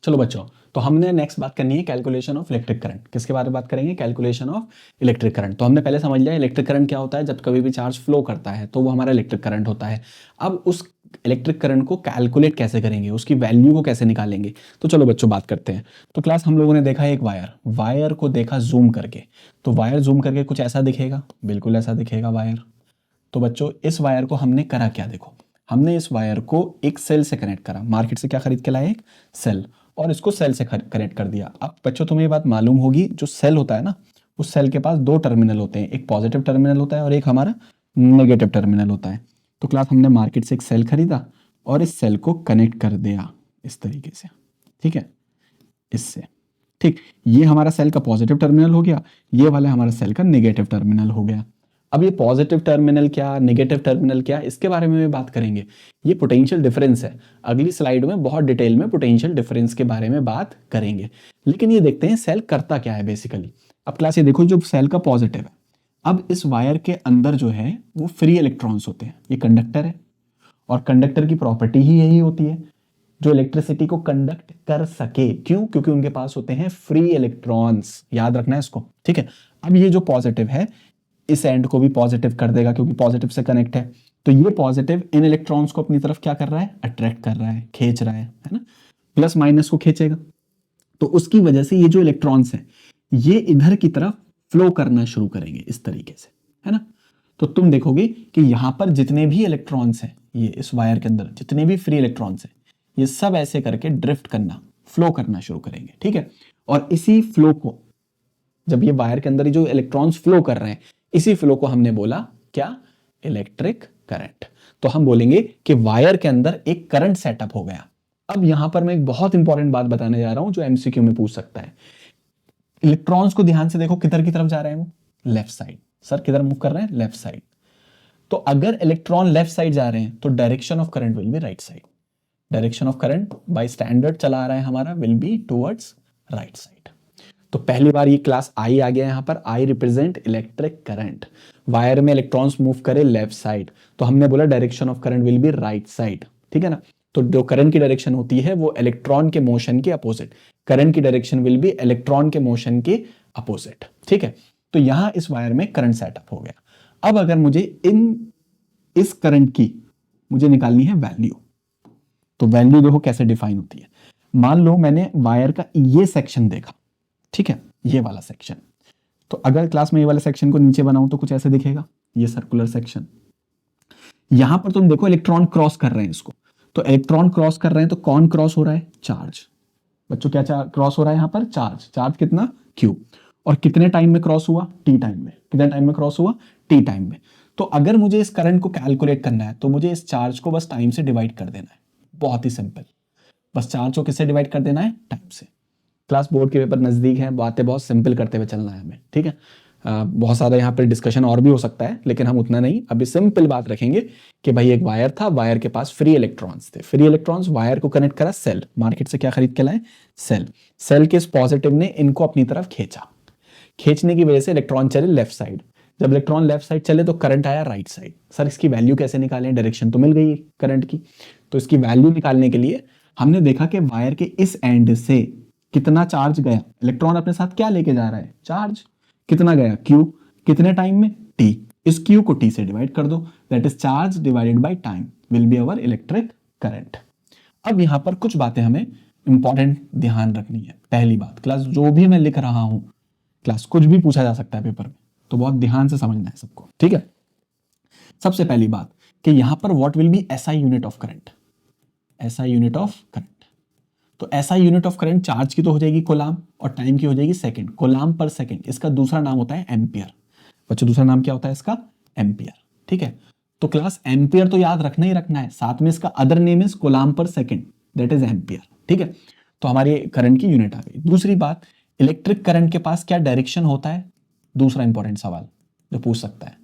चलो बच्चों, तो हमने नेक्स्ट बात करनी है कैलकुलेशन ऑफ इलेक्ट्रिक करंट। किसके बारे में बात करेंगे? Calculation of electric current. तो हमने पहले समझ लिया इलेक्ट्रिक करंट क्या होता है। जब कभी भी चार्ज फ्लो करता है तो वो हमारा इलेक्ट्रिक करंट होता है। अब उस इलेक्ट्रिक करंट को कैलकुलेट कैसे करेंगे, उसकी वैल्यू को कैसे निकालेंगे, तो चलो बच्चों बात करते हैं। तो क्लास हम लोगों ने देखा एक वायर को देखा जूम करके। तो वायर जूम करके कुछ ऐसा दिखेगा, बिल्कुल ऐसा दिखेगा वायर। तो बच्चों इस वायर को हमने करा क्या, देखो हमने इस वायर को एक सेल से कनेक्ट करा। मार्केट से क्या खरीद के लाए? एक सेल, और इसको सेल से कनेक्ट कर दिया। अब बच्चों तुम्हें ये बात मालूम होगी, जो सेल होता है ना, उस सेल के पास दो टर्मिनल होते हैं, एक पॉजिटिव टर्मिनल होता है और एक हमारा नेगेटिव टर्मिनल होता है। तो क्लास हमने मार्केट से एक सेल खरीदा और इस सेल को कनेक्ट कर दिया इस तरीके से, ठीक है, इससे। ठीक, ये हमारा सेल का पॉजिटिव टर्मिनल हो गया, ये वाला हमारा सेल का नेगेटिव टर्मिनल हो गया। अब ये पॉजिटिव टर्मिनल क्या, नेगेटिव टर्मिनल क्या, इसके बारे में भी बात करेंगे। ये पोटेंशियल डिफरेंस है। अगली स्लाइड में बहुत डिटेल में पोटेंशियल डिफरेंस के बारे में बात करेंगे। लेकिन ये देखते हैं सेल करता क्या है बेसिकली। अब क्लास ये देखो, जो सेल का पॉजिटिव है, अब इस वायर के अंदर जो है वो फ्री इलेक्ट्रॉन्स होते हैं। ये कंडक्टर है और कंडक्टर की प्रॉपर्टी ही यही होती है जो इलेक्ट्रिसिटी को कंडक्ट कर सके। क्यों? क्योंकि उनके पास होते हैं फ्री इलेक्ट्रॉन्स। याद रखना है इसको, ठीक है। अब ये जो पॉजिटिव है इस एंड को भी पॉजिटिव कर देगा क्योंकि पॉजिटिव से कनेक्ट है। तो ये पॉजिटिव इन इलेक्ट्रॉन्स को अपनी तरफ क्या कर रहा है? अट्रैक्ट कर रहा है, खींच रहा है ना, प्लस माइनस को खींचेगा। तो उसकी वजह से ये जो इलेक्ट्रॉन्स हैं ये इधर की तरफ फ्लो करना शुरू करेंगे इस तरीके से, है ना। तो तुम देखोगे कि यहां पर जितने भी इलेक्ट्रॉन्स हैं, ये इस वायर के अंदर जितने भी फ्री इलेक्ट्रॉन्स हैं, ये सब ऐसे करके ड्रिफ्ट करना, फ्लो करना शुरू करेंगे, ठीक है। और इसी फ्लो को, जब ये वायर के अंदर जो इलेक्ट्रॉन्स फ्लो कर रहे हैं, इसी फ्लो को हमने बोला क्या? Electric current. तो हम बोलेंगे कि वायर के अंदर एक करंट सेटअप हो गया। अब यहां पर मैं एक बहुत इंपॉर्टेंट बात बताने जा रहा हूं जो एमसीक्यू में पूछ सकता है। इलेक्ट्रॉन्स को ध्यान से देखो, किधर की तरफ जा रहे हैं? वो लेफ्ट साइड। सर किधर मूव कर रहे हैं? Left side. तो अगर इलेक्ट्रॉन लेफ्ट साइड जा रहे हैं तो direction of current will be right side. Direction of current by standard चला आ रहा है हमारा, will be towards right side. तो पहली बार ये क्लास आई आ गया यहां पर। I represent electric current. Wire में इलेक्ट्रॉन्स मूव करे लेफ्ट साइड, तो हमने बोला direction of current will be right side, ठीक है ना। तो जो करंट की डायरेक्शन होती है वो इलेक्ट्रॉन के मोशन के अपोजिट। करंट की डायरेक्शन विल बी इलेक्ट्रॉन के मोशन के अपोजिट, ठीक है। तो यहां इस वायर में करंट सेटअप हो गया। अब अगर मुझे इस करंट की मुझे निकालनी है वैल्यू, तो वैल्यू देखो कैसे डिफाइन होती है। मान लो मैंने वायर का ये सेक्शन देखा, ठीक है, ये वाला सेक्शन। तो अगर क्लास में ये वाले सेक्शन को नीचे बनाऊं तो कुछ ऐसे दिखेगा, ये सर्कुलर सेक्शन। यहां पर तुम देखो इलेक्ट्रॉन क्रॉस कर रहे हैं इसको। तो इलेक्ट्रॉन क्रॉस कर रहे हैं तो कौन क्रॉस हो रहा है? चार्ज। बच्चों क्या क्रॉस हो रहा है यहां पर? चार्ज। चार्ज कितना? क्यू। और कितने टाइम में क्रॉस हुआ? टी टाइम में। कितने टाइम में क्रॉस हुआ? टी टाइम में। तो अगर मुझे इस करंट को कैलकुलेट करना है तो मुझे इस चार्ज को बस टाइम से डिवाइड कर देना है। बहुत ही सिंपल, बस चार्ज को किससे डिवाइड कर देना है? टाइम से। क्लास बोर्ड के पेपर नजदीक है, बातें बहुत सिंपल करते हुए चलना है हमें, ठीक है। बहुत सारा यहाँ पर डिस्कशन और भी हो सकता है लेकिन हम उतना नहीं, अभी सिंपल बात रखेंगे कि भाई एक वायर था, वायर के पास फ्री इलेक्ट्रॉन्स थे। फ्री इलेक्ट्रॉन्स, वायर को कनेक्ट करा सेल। मार्केट से क्या खरीद के लाए? सेल। सेल के इस पॉजिटिव ने इनको अपनी तरफ खींचा। खींचने की वजह से इलेक्ट्रॉन चले लेफ्ट साइड। जब इलेक्ट्रॉन लेफ्ट साइड चले तो करंट आया राइट साइड। सर इसकी वैल्यू कैसे निकालें? डायरेक्शन तो मिल गई करंट की। तो इसकी वैल्यू निकालने के लिए हमने देखा कि वायर के इस एंड से कितना चार्ज गया। इलेक्ट्रॉन अपने साथ क्या लेके जा रहा है? चार्ज। कितना गया? क्यू। कितने टाइम में? टी। इस क्यू को टी से डिवाइड कर दो, that is charge divided by time will be our electric current. अब यहां पर कुछ बातें हमें इंपॉर्टेंट ध्यान रखनी है। पहली बात, क्लास जो भी मैं लिख रहा हूं, क्लास कुछ भी पूछा जा सकता है पेपर में, तो बहुत ध्यान से समझना है सबको, ठीक है। सबसे पहली बात कि यहां पर what will be SI unit of current. SI unit of current, तो SI unit of current charge की तो हो जाएगी कोलाम और टाइम की हो जाएगी सेकंड। कोलाम पर सेकंड, इसका दूसरा नाम होता है एम्पियर। बच्चों दूसरा नाम क्या होता है इसका? एम्पियर, ठीक है। तो क्लास एम्पियर तो याद रखना ही रखना है, साथ में इसका अदर नेम इज कोलाम पर सेकंड, दैट इज एम्पियर, ठीक है। तो हमारी करंट की यूनिट आ गई। दूसरी बात, इलेक्ट्रिक करंट के पास क्या डायरेक्शन होता है? दूसरा इंपॉर्टेंट सवाल जो पूछ सकता है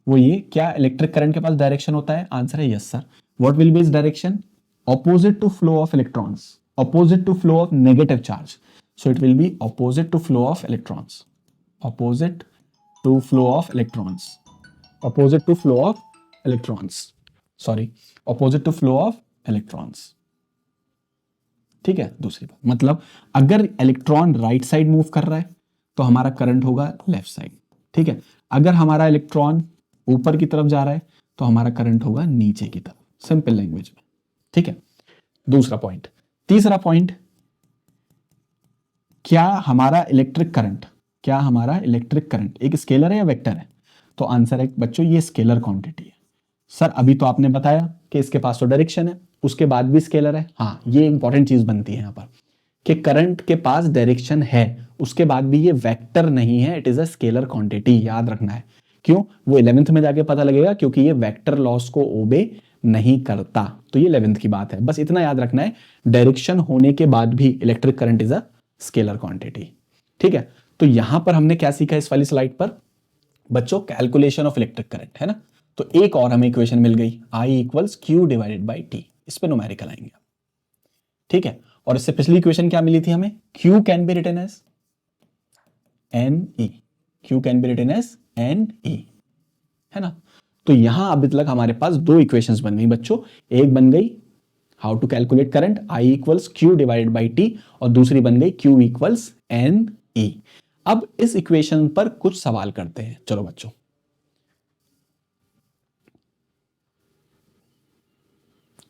वो ये, क्या इलेक्ट्रिक करंट के पास डायरेक्शन होता है? आंसर है yes sir. What will be is direction? Opposite to flow of electrons, opposite to flow of negative charge, so it will be opposite to flow of electrons, opposite to flow of electrons, opposite to flow of electrons, sorry, opposite to flow of electrons. ठीक है, दूसरी बात मतलब अगर electron right side move कर रहा है तो हमारा करंट होगा लेफ्ट साइड, ठीक है। अगर हमारा इलेक्ट्रॉन ऊपर की तरफ जा रहा है तो हमारा करंट होगा नीचे की तरफ, सिंपल लैंग्वेज में, ठीक है। दूसरा पॉइंट। तीसरा पॉइंट, क्या हमारा इलेक्ट्रिक करंट एक स्केलर है या वेक्टर है? तो आंसर है बच्चों ये स्केलर क्वांटिटी है। सर अभी तो आपने बताया कि इसके पास तो डायरेक्शन है, उसके बाद भी स्केलर है। हाँ, ये इंपॉर्टेंट चीज बनती है यहाँ पर कि करंट के पास डायरेक्शन है, उसके बाद भी ये वेक्टर नहीं है, it is a scalar quantity, याद रखना है। क्यों? वो 11th में जाके पता लगेगा, क्योंकि ये वेक्टर लॉस को ओबे नहीं करता। तो ये 11th की बात है, बस इतना याद रखना है, डायरेक्शन होने के बाद भी electric current is a scalar quantity, ठीक है। तो यहां पर हमने क्या सीखा इस वाली स्लाइड पर बच्चों? कैलकुलेशन ऑफ इलेक्ट्रिक करंट, है ना। तो एक और हमें इक्वेशन मिल गई, I equals Q divided by T, इस पे न्यूमेरिकल आएंगे, ठीक है। और इससे पिछली इक्वेशन क्या मिली थी हमें? Q can be written as NE, Q can be written as NE, है ना। तो यहां अभी तक हमारे पास दो इक्वेशंस बन गई बच्चों, एक बन गई how to calculate current, I equals Q divided by T, और दूसरी बन गई Q इक्वल्स NE। अब इस इक्वेशन पर कुछ सवाल करते हैं, चलो बच्चों।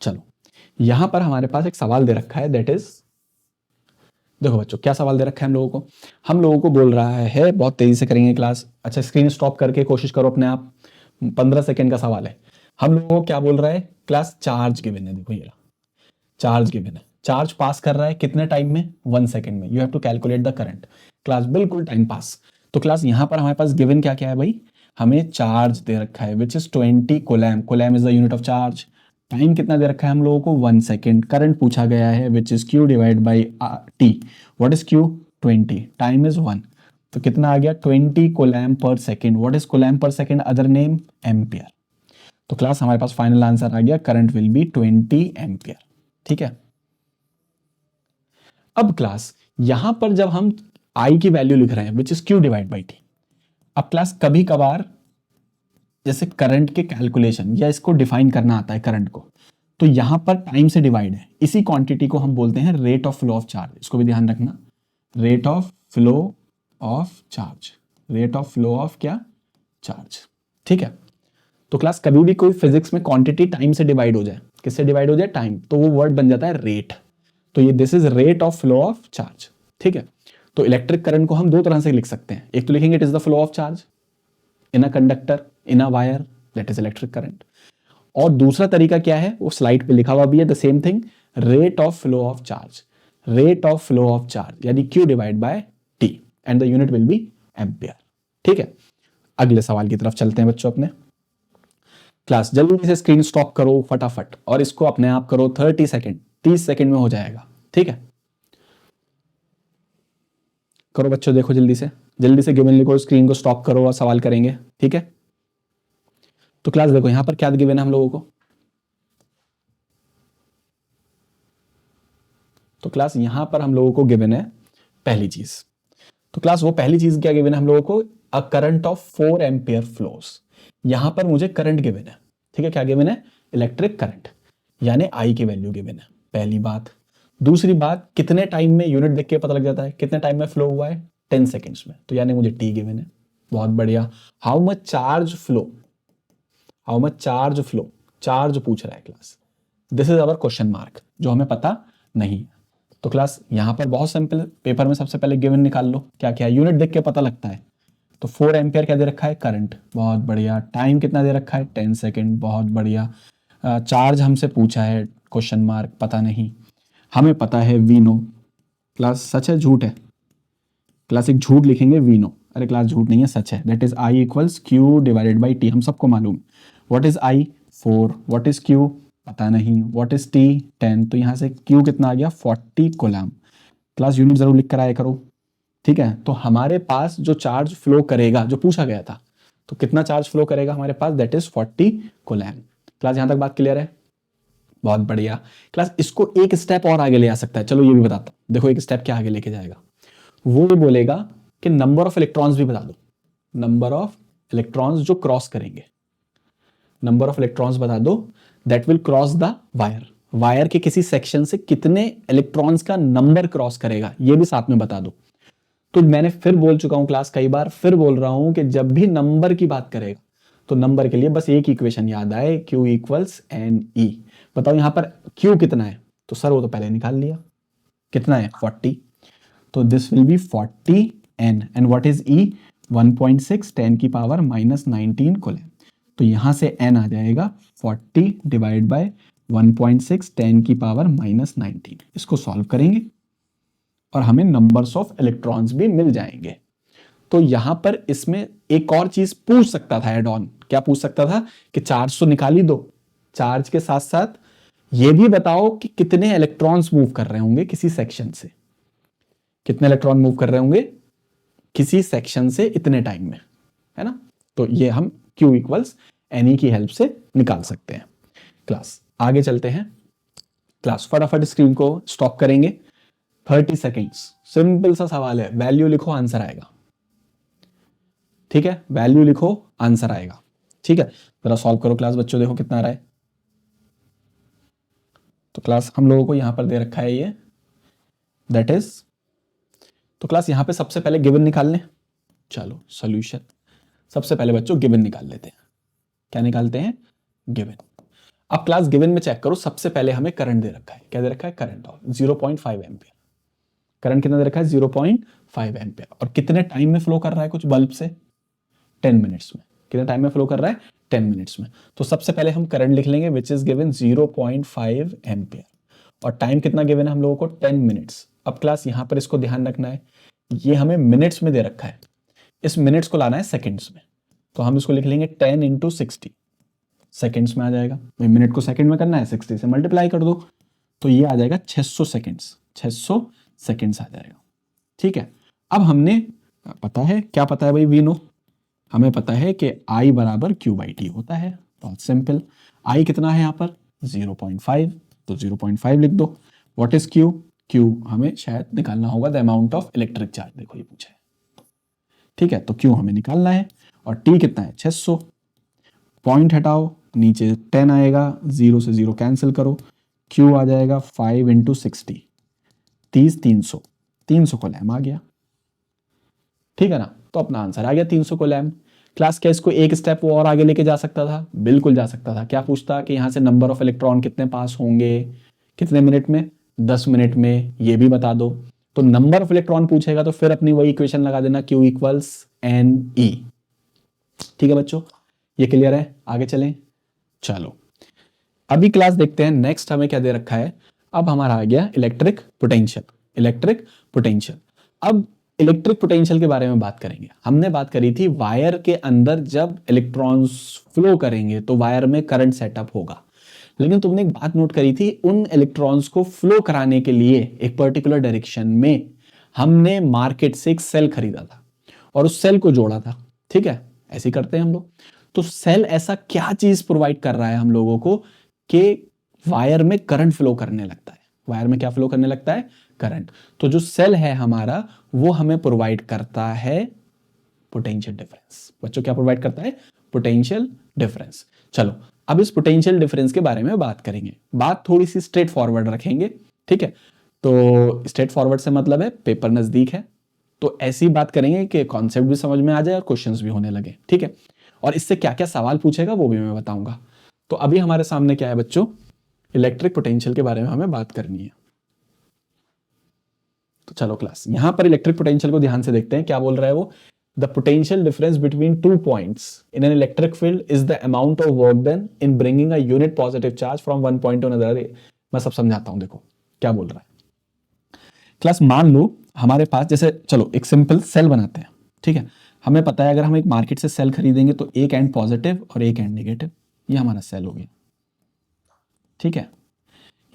चलो यहां पर हमारे पास एक सवाल दे रखा है, दैट इज, देखो बच्चों क्या सवाल दे रखा है हम लोगों को बोल रहा है, बहुत तेजी से करेंगे क्लास, अच्छा स्क्रीन स्टॉप करके कोशिश करो अपने आप, 15 सेकेंड का सवाल है। हम लोगों को क्या बोल रहा है क्लास? चार्ज गिवन है, देखो ये चार्ज गिवन है, चार्ज पास कर रहा है कितने टाइम में? 1 सेकेंड में। You have to calculate the current. Class बिल्कुल टाइम पास। तो क्लास यहां पर हमारे पास गिवन क्या क्या है भाई? हमें चार्ज दे रखा है which is 20 coulomb, coulomb is the unit of charge. Time कितना दे रखा है हम लोगों को? 1 सेकेंड। करंट पूछा गया है which is Q divide by T. What is Q? 20, time is 1, तो कितना आ गया? 20 कोलैम पर सेकेंड। व्हाट इज कोलैम पर सेकेंड? Other name ampere. तो क्लास हमारे पास फाइनल आंसर आ गया, करंट विल बी 20 एम्पियर, ठीक है। अब क्लास यहां पर जब हम आई की वैल्यू लिख रहे हैं which is Q divide by T, अब क्लास कभी कभार जैसे करंट के कैलकुलेशन या इसको डिफाइन करना आता है करंट को, तो यहां पर टाइम से डिवाइड है, इसी क्वांटिटी को हम बोलते हैं rate of flow of charge. इसको भी ध्यान रखना, rate of flow of charge, rate of flow of क्या? चार्ज, ठीक है। तो क्लास कभी भी कोई फिजिक्स में क्वांटिटी टाइम से डिवाइड हो जाए, किससे डिवाइड हो जाए? टाइम, तो वो वर्ड बन जाता है रेट। तो ये this is rate of flow of charge, ठीक है। तो इलेक्ट्रिक करंट को हम दो तरह से लिख सकते हैं, एक तो लिखेंगे it is the flow of charge in a conductor, in a wire, that is electric current. और दूसरा तरीका क्या है, वो स्लाइड पे लिखा हुआ भी है, the same thing, rate of flow of charge, rate of flow of charge यानी Q divide by T and the unit will be ampere, ठीक है। अगले सवाल की तरफ चलते हैं बच्चों अपने। क्लास जल्दी से स्क्रीन स्टॉप करो फटाफट, और इसको अपने आप करो 30 सेकेंड, 30 सेकेंड में हो जाएगा, ठीक है। करो बच्चों, देखो जल्दी से गिवन लिखो, स्क्रीन को स्टॉप करो और सवाल करेंगे, ठीक है। तो क्लास देखो यहां पर क्या गिवन है हम लोगों को, तो क्लास यहां पर हम लोगों को गिवन है पहली चीज, तो क्लास वो पहली चीज क्या गिवन है हम लोगों को? अ करंट ऑफ 4 एम्पियर फ्लोस। यहां पर मुझे करंट गिवन है, ठीक है। क्या गिवन है? इलेक्ट्रिक करंट, यानी आई की वैल्यू गिवन है, पहली बात। दूसरी बात, कितने टाइम में, यूनिट देख के पता लग जाता है कितने टाइम में फ्लो हुआ है, 10 सेकेंड्स में, तो यानी मुझे टी गिवन है, बहुत बढ़िया। How much charge flow, how much charge flow, charge पूछ रहा है class, this is our question mark, जो हमें पता नहीं है। तो क्लास यहां पर बहुत सिंपल, पेपर में सबसे पहले गिवन निकाल लो, क्या क्या यूनिट देख के पता लगता है। तो 4 एम्पियर क्या दे रखा है? करंट, बहुत बढ़िया। टाइम कितना दे रखा है? 10 सेकेंड, बहुत बढ़िया। चार्ज हमसे पूछा है, क्वेश्चन मार्क, पता नहीं। हमें पता है वी नो, क्लास सच है झूठ है? क्लास एक झूठ लिखेंगे, वी नो, अरे क्लास झूठ नहीं है, सच है, that is I equals Q divided by T, हम सबको मालूम। What is I? 4, what is Q? पता नहीं। What is T? 10, तो यहां से क्यू कितना आ गया? 40 कोलम। क्लास यूनिट जरूर लिख कर आया करो, ठीक है। तो हमारे पास जो चार्ज फ्लो करेगा, जो पूछा गया था, तो कितना चार्ज फ्लो करेगा हमारे पास? That is 40 coulomb. क्लास यहां तक बात क्लियर है? बहुत बढ़िया। क्लास इसको एक स्टेप और आगे ले आ सकता है, चलो ये भी बताता हूं। देखो एक स्टेप क्या आगे लेके जाएगा, वो बोलेगा कि नंबर ऑफ इलेक्ट्रॉन्स भी बता दो, नंबर ऑफ इलेक्ट्रॉन्स जो क्रॉस करेंगे, नंबर ऑफ इलेक्ट्रॉन्स बता दो that will cross the wire. Wire के किसी सेक्शन से कितने इलेक्ट्रॉन्स का नंबर क्रॉस करेगा, ये भी साथ में बता दो। तो मैंने फिर बोल चुका हूं क्लास कई बार, फिर बोल रहा हूं कि जब भी नंबर की बात करेगा तो नंबर के लिए बस एक इक्वेशन याद आए, Q इक्वल्स एन ई। बताओ यहां पर Q कितना है, तो सर वो तो पहले निकाल लिया, कितना है 40, तो this will be 40 N and what is E 1.6 10 की पावर माइनस 19 कूलम। तो यहां से n आ जाएगा 40 डिवाइड बाय 1.6 10 की पावर माइनस 19। इसको सॉल्व करेंगे और हमें नंबर्स ऑफ इलेक्ट्रॉन्स भी मिल जाएंगे। तो यहां पर इसमें एक और चीज पूछ सकता था एड ऑन, क्या पूछ सकता था कि चार्ज तो निकाल ही दो, चार्ज के साथ साथ ये भी बताओ कि कितने इलेक्ट्रॉन्स मूव कर रहे होंगे किसी सेक्शन से, कितने इलेक्ट्रॉन मूव कर रहे होंगे किसी सेक्शन से इतने टाइम में, है ना। तो ये हम Q इक्वल्स एन की हेल्प से निकाल सकते हैं। क्लास आगे चलते हैं। क्लास फटाफट स्क्रीन को स्टॉप करेंगे, 30 सेकेंड्स। सिंपल सा सवाल है, वैल्यू लिखो आंसर आएगा, ठीक है, वैल्यू लिखो आंसर आएगा, ठीक है। जरा सॉल्व करो क्लास बच्चों, देखो कितना आ रहा है। तो क्लास हम लोगों को यहां पर दे रखा है ये, दैट इज, तो क्लास यहां पे सबसे पहले गिवन निकाल लें। चलो सॉल्यूशन, सबसे पहले बच्चों गिवन निकाल लेते हैं। क्या निकालते हैं, गिवन। अब क्लास गिवन में चेक करो, सबसे पहले हमें करंट दे रखा है, क्या दे रखा है, करंट ऑफ 0.5 एम्पियर। करंट कितना दे रखा है, 0.5 एम्पियर, और कितने टाइम में फ्लो कर रहा है कुछ बल्ब से, 10 मिनट्स में। कितने टाइम में फ्लो कर रहा है, 10 मिनट्स में। तो सबसे पहले हम करंट लिख लेंगे विच इज गिवन 0.5 एम्पियर, और टाइम कितना गिवन है हम लोगों को, 10 मिनट्स। अब क्लास यहां पर इसको ध्यान रखना है, ये हमें मिनट्स में दे रखा है, इस मिनट्स को लाना है सेकंड्स में। तो हम इसको लिख लेंगे 10 इंटू 60, सेकंड्स में आ जाएगा। मिनट को सेकंड में करना है, 60 से मल्टीप्लाई कर दो, तो ये आ जाएगा 600 सेकंड्स, 600 सेकंड्स आ जाएगा, ठीक है। अब हमने पता है, क्या पता है भाई, वी नो, हमें पता है कि I बराबर Q बाई टी होता है। बहुत सिंपल, I कितना है यहाँ पर 0.5, तो 0.5 लिख दो। व्हाट इज Q, Q हमें शायद निकालना होगा the amount of electric charge, देखो ये पूछा है, ठीक है। तो Q हमें निकालना है, और T कितना है 600, पॉइंट हटाओ, नीचे 10 आएगा, 0 से 0 कैंसिल करो, Q आ जाएगा 5 इंटू 60, 300, 300 कोलैम आ गया, ठीक है ना। तो अपना आंसर आ गया 300 कोलैम। क्लास क्या इसको एक स्टेप वो और आगे लेके जा सकता था, बिल्कुल जा सकता था। क्या पूछता कि यहां से नंबर ऑफ इलेक्ट्रॉन कितने पास होंगे, कितने मिनट में, 10 मिनट में, ये भी बता दो। तो नंबर ऑफ इलेक्ट्रॉन पूछेगा तो फिर अपनी वही इक्वेशन लगा देना, Q इक्वल्स एन ई, ठीक है बच्चों, ये क्लियर है। आगे चलें, चलो अभी क्लास देखते हैं नेक्स्ट हमें क्या दे रखा है। अब हमारा आ गया इलेक्ट्रिक पोटेंशियल, इलेक्ट्रिक पोटेंशियल। अब इलेक्ट्रिक पोटेंशियल के बारे में बात करेंगे। हमने बात करी थी वायर के अंदर जब इलेक्ट्रॉन्स फ्लो करेंगे तो वायर में करंट सेटअप होगा, लेकिन तुमने एक बात नोट करी थी, उन इलेक्ट्रॉन्स को फ्लो कराने के लिए एक पर्टिकुलर डायरेक्शन में हमने मार्केट से एक सेल खरीदा था और उस सेल को जोड़ा था, ठीक है, ऐसे ही करते हैं हम लोग। तो सेल ऐसा क्या चीज प्रोवाइड कर रहा है हम लोगों को कि वायर में करंट फ्लो करने लगता है, वायर में क्या फ्लो करने लगता है, करंट। तो जो सेल है हमारा वो हमें प्रोवाइड करता है पोटेंशियल डिफरेंस। बच्चों क्या प्रोवाइड करता है, पोटेंशियल डिफरेंस। चलो अब इस पोटेंशियल डिफरेंस के बारे में बात करेंगे, बात थोड़ी सी स्ट्रेट फॉरवर्ड रखेंगे, ठीक है। तो स्ट्रेट फॉरवर्ड से मतलब है पेपर नजदीक है, तो ऐसी बात करेंगे कि कॉन्सेप्ट भी समझ में आ जाए और क्वेश्चंस भी होने लगे, ठीक है। और इससे क्या क्या सवाल पूछेगा वो भी मैं बताऊंगा। तो अभी हमारे सामने क्या है बच्चों, इलेक्ट्रिक पोटेंशियल के बारे में हमें बात करनी है। तो चलो क्लास यहां पर इलेक्ट्रिक पोटेंशियल को ध्यान से देखते हैं, क्या बोल रहा है वो, the potential difference between two points in an electric field is the amount of work done in bringing a unit positive charge from one point to another. मैं सब समझाता हूं, देखो क्या बोल रहा है। क्लास मान लो हमारे पास, जैसे चलो एक सिंपल सेल बनाते हैं, ठीक है। हमें पता है अगर हम एक मार्केट से सेल खरीदेंगे तो एक एंड पॉजिटिव और एक एंड नेगेटिव, ये हमारा सेल हो गया, ठीक है।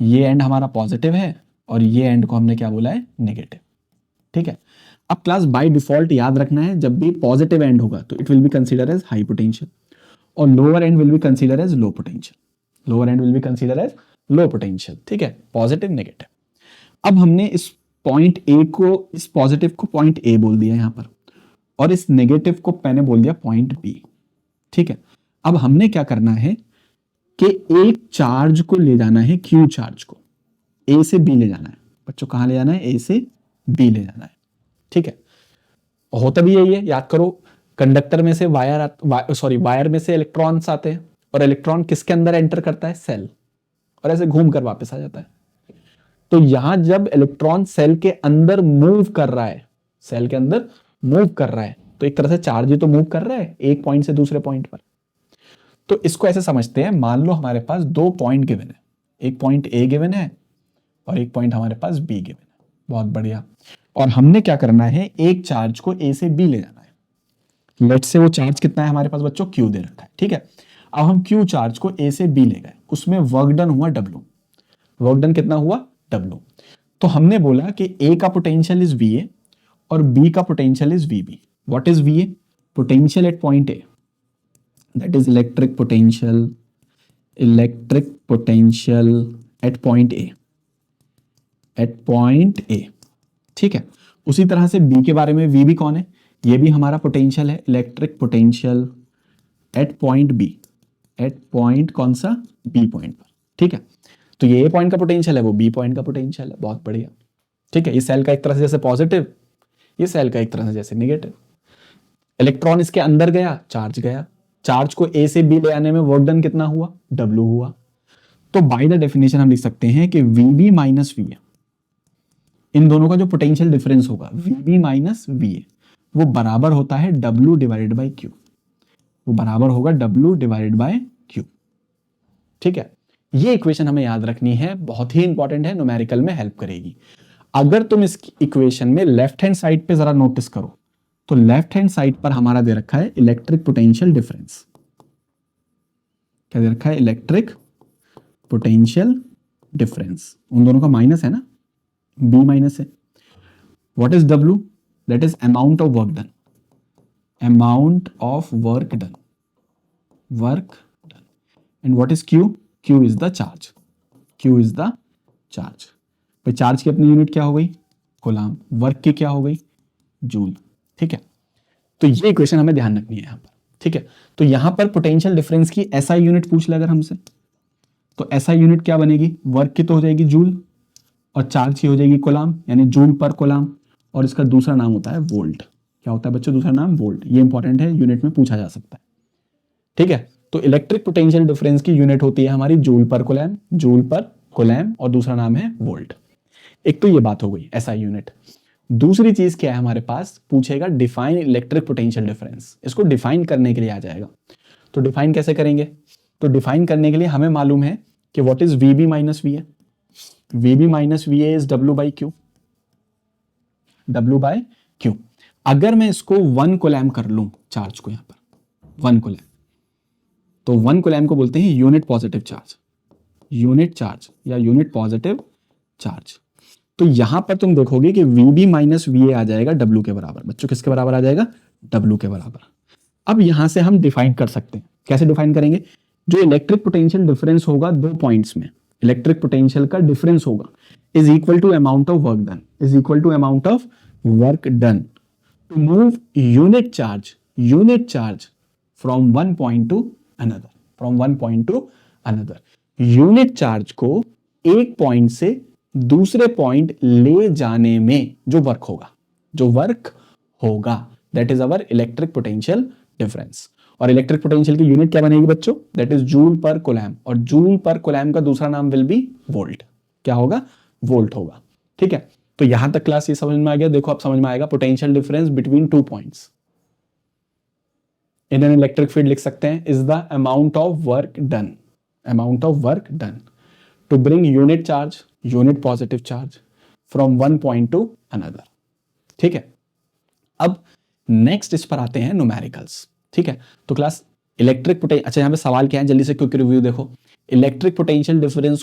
ये एंड हमारा पॉजिटिव है और ये एंड को हमने क्या बोला है, नेगेटिव, ठीक है। अब क्लास बाय डिफॉल्ट याद रखना है, जब भी पॉजिटिव एंड होगा तो it will be consider as high potential और lower end will be consider as low potential, lower end will be consider as low potential, ठीक है, पॉजिटिव नेगेटिव। अब हमने इस पॉइंट ए को, इस पॉजिटिव को पॉइंट ए बोल दिया यहां पर, और इस नेगेटिव को मैंने बोल दिया पॉइंट बी, ठीक है। अब हमने क्या करना है कि एक चार्ज को ले जाना है, क्यू चार्ज को ए से बी ले जाना है बच्चों, कहां ले जाना है, ए से बी ले जाना है, ठीक है। होता भी यही है, याद करो, कंडक्टर में से वायर में से इलेक्ट्रॉन्स आते हैं और इलेक्ट्रॉन किसके अंदर एंटर करता है, सेल, और ऐसे घूम कर वापस आ जाता है। तो यहां जब इलेक्ट्रॉन सेल के अंदर मूव कर रहा है, सेल के अंदर मूव कर रहा है, तो एक तरह से चार्ज ही तो मूव कर रहा है एक पॉइंट से दूसरे पॉइंट पर। तो इसको ऐसे समझते हैं, मान लो हमारे पास दो पॉइंट गिवन है, एक पॉइंट ए गिवन है और एक पॉइंट हमारे पास बी गिवन है, बहुत बढ़िया। और हमने क्या करना है, एक चार्ज को ए से बी ले जाना है। लेट्स से वो चार्ज कितना है हमारे पास बच्चों, क्यू दे रखा है, ठीक है। अब हम क्यू चार्ज को ए से बी ले गए, उसमें वर्क डन हुआ डब्ल्यू, वर्क डन कितना हुआ, डब्ल्यू। तो हमने बोला कि ए का पोटेंशियल इज वी ए और बी का potential is V B. What is V A, potential at point A, that is electric potential at point A, ठीक है। उसी तरह से बी के बारे में, वी बी कौन है, ये भी हमारा पोटेंशियल है, electric potential at point B, at point कौन सा, बी पॉइंट पर, ठीक है। तो ये ए पॉइंट का पोटेंशियल है, वो बी पॉइंट का पोटेंशियल है, बहुत बढ़िया, ठीक है। इस सेल का एक तरह से जैसे पॉजिटिव, ये सेल का एक तरह से जैसे नेगेटिव। इलेक्ट्रॉन इसके अंदर गया, चार्ज गया, चार्ज को ए से बी ले आने में वर्क डन कितना हुआ, डब्ल्यू हुआ। तो बाय द डेफिनेशन हम लिख सकते हैं कि V B minus V A, इन दोनों का जो पोटेंशियल डिफरेंस होगा V B minus V A, वो बराबर होता है डब्ल्यू डिवाइडेड बाई क्यू, वो बराबर होगा डब्ल्यू डिवाइडेड बाय क्यू, ठीक है। ये इक्वेशन हमें याद रखनी है, बहुत ही इंपॉर्टेंट है, न्यूमेरिकल में हेल्प करेगी। अगर तुम इस इक्वेशन में लेफ्ट हैंड साइड पे जरा नोटिस करो, तो लेफ्ट हैंड साइड पर हमारा दे रखा है इलेक्ट्रिक पोटेंशियल डिफरेंस, क्या दे रखा है, इलेक्ट्रिक पोटेंशियल डिफरेंस, उन दोनों का माइनस है ना, बी माइनस है। What is W, that is amount of work done, amount of work done, and what is Q, Q is the charge, Q is the charge. भाई charge की अपनी unit क्या हो गई, कूलाम, वर्क की क्या हो गई, जूल, ठीक है। तो ये इक्वेशन हमें ध्यान रखनी है यहाँ पर, ठीक है। तो यहां पर पोटेंशियल डिफरेंस की एसआई यूनिट पूछ ले अगर हमसे, तो एसआई यूनिट क्या बनेगी, वर्क की तो हो जाएगी जूल और चार्ज की हो जाएगी कूलाम, यानी जूल पर कूलाम, और इसका दूसरा नाम होता है वोल्ट। क्या होता है बच्चों, दूसरा नाम वोल्ट। ये इंपॉर्टेंट है, यूनिट में पूछा जा सकता है, ठीक है। तो इलेक्ट्रिक पोटेंशियल डिफरेंस की यूनिट होती है हमारी जूल पर कूलैम, और दूसरा नाम है वोल्ट। एक तो ये बात हो गई एसआई यूनिट। दूसरी चीज क्या है हमारे पास, पूछेगा डिफाइन इलेक्ट्रिक पोटेंशियल डिफरेंस। इसको डिफाइन करने के लिए आ जाएगा, तो डिफाइन कैसे करेंगे, तो डिफाइन करने के लिए हमें मालूम है कि what is V B minus V A, V B minus V A is W by Q, W by Q. अगर मैं इसको 1 कूलैम कर लूं, चार्ज को यहां पर 1 कूलैम, तो 1 कूलैम को बोलते हैं unit positive charge, unit charge या यूनिट पॉजिटिव चार्ज। तो यहां पर तुम देखोगे कि V B minus V A आ जाएगा डब्ल्यू के बराबर। बच्चों किसके बराबर आ जाएगा, डब्ल्यू के बराबर। अब यहां से हम डिफाइन कर सकते हैं, कैसे डिफाइन करेंगे, जो इलेक्ट्रिक पोटेंशियल डिफरेंस होगा दो पॉइंट्स में, इलेक्ट्रिक पोटेंशियल का डिफरेंस होगा is equal to amount of work done, is equal to amount of work done to move unit charge from one point to another, unit charge को एक point से दूसरे point ले जाने में जो वर्क होगा, that is our electric potential difference. और इलेक्ट्रिक पोटेंशियल की यूनिट क्या बनेगी बच्चों, दैट इज जूल पर कूलैम, और जूल पर कूलैम का दूसरा नाम विल बी वोल्ट। क्या होगा, वोल्ट होगा, ठीक है। तो यहां तक क्लास ये समझ में आ गया। देखो अब समझ में आएगा potential difference between 2 points in an electric field लिख सकते हैं is the amount of work done to bring unit positive charge from one point to another, ठीक है। अब नेक्स्ट इस पर आते हैं न्यूमेरिकल्स, ठीक है। तो क्लास इलेक्ट्रिक पोटेंशियल, अच्छा यहां पे सवाल क्या है, जल्दी से क्विक रिव्यू देखो। इलेक्ट्रिक पोटेंशियल डिफरेंस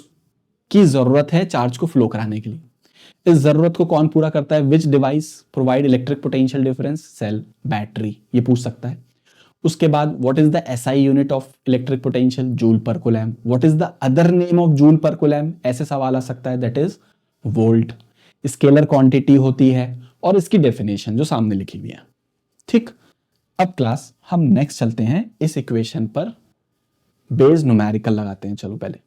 की जरूरत है चार्ज को फ्लो कराने के लिए। इस जरूरत को कौन पूरा करता है, which device provide electric potential difference, cell, battery, ये पूछ सकता है। उसके बाद what is the SI unit of electric potential, joule per coulomb. What is the other name of joule per coulomb, ऐसे सवाल आ सकता है, that is volt. Scalar quantity होती है और इसकी डेफिनेशन जो सामने लिखी हुई है, ठीक। अब क्लास हम नेक्स्ट चलते हैं, इस इक्वेशन पर बेस न्यूमेरिकल लगाते हैं। चलो पहले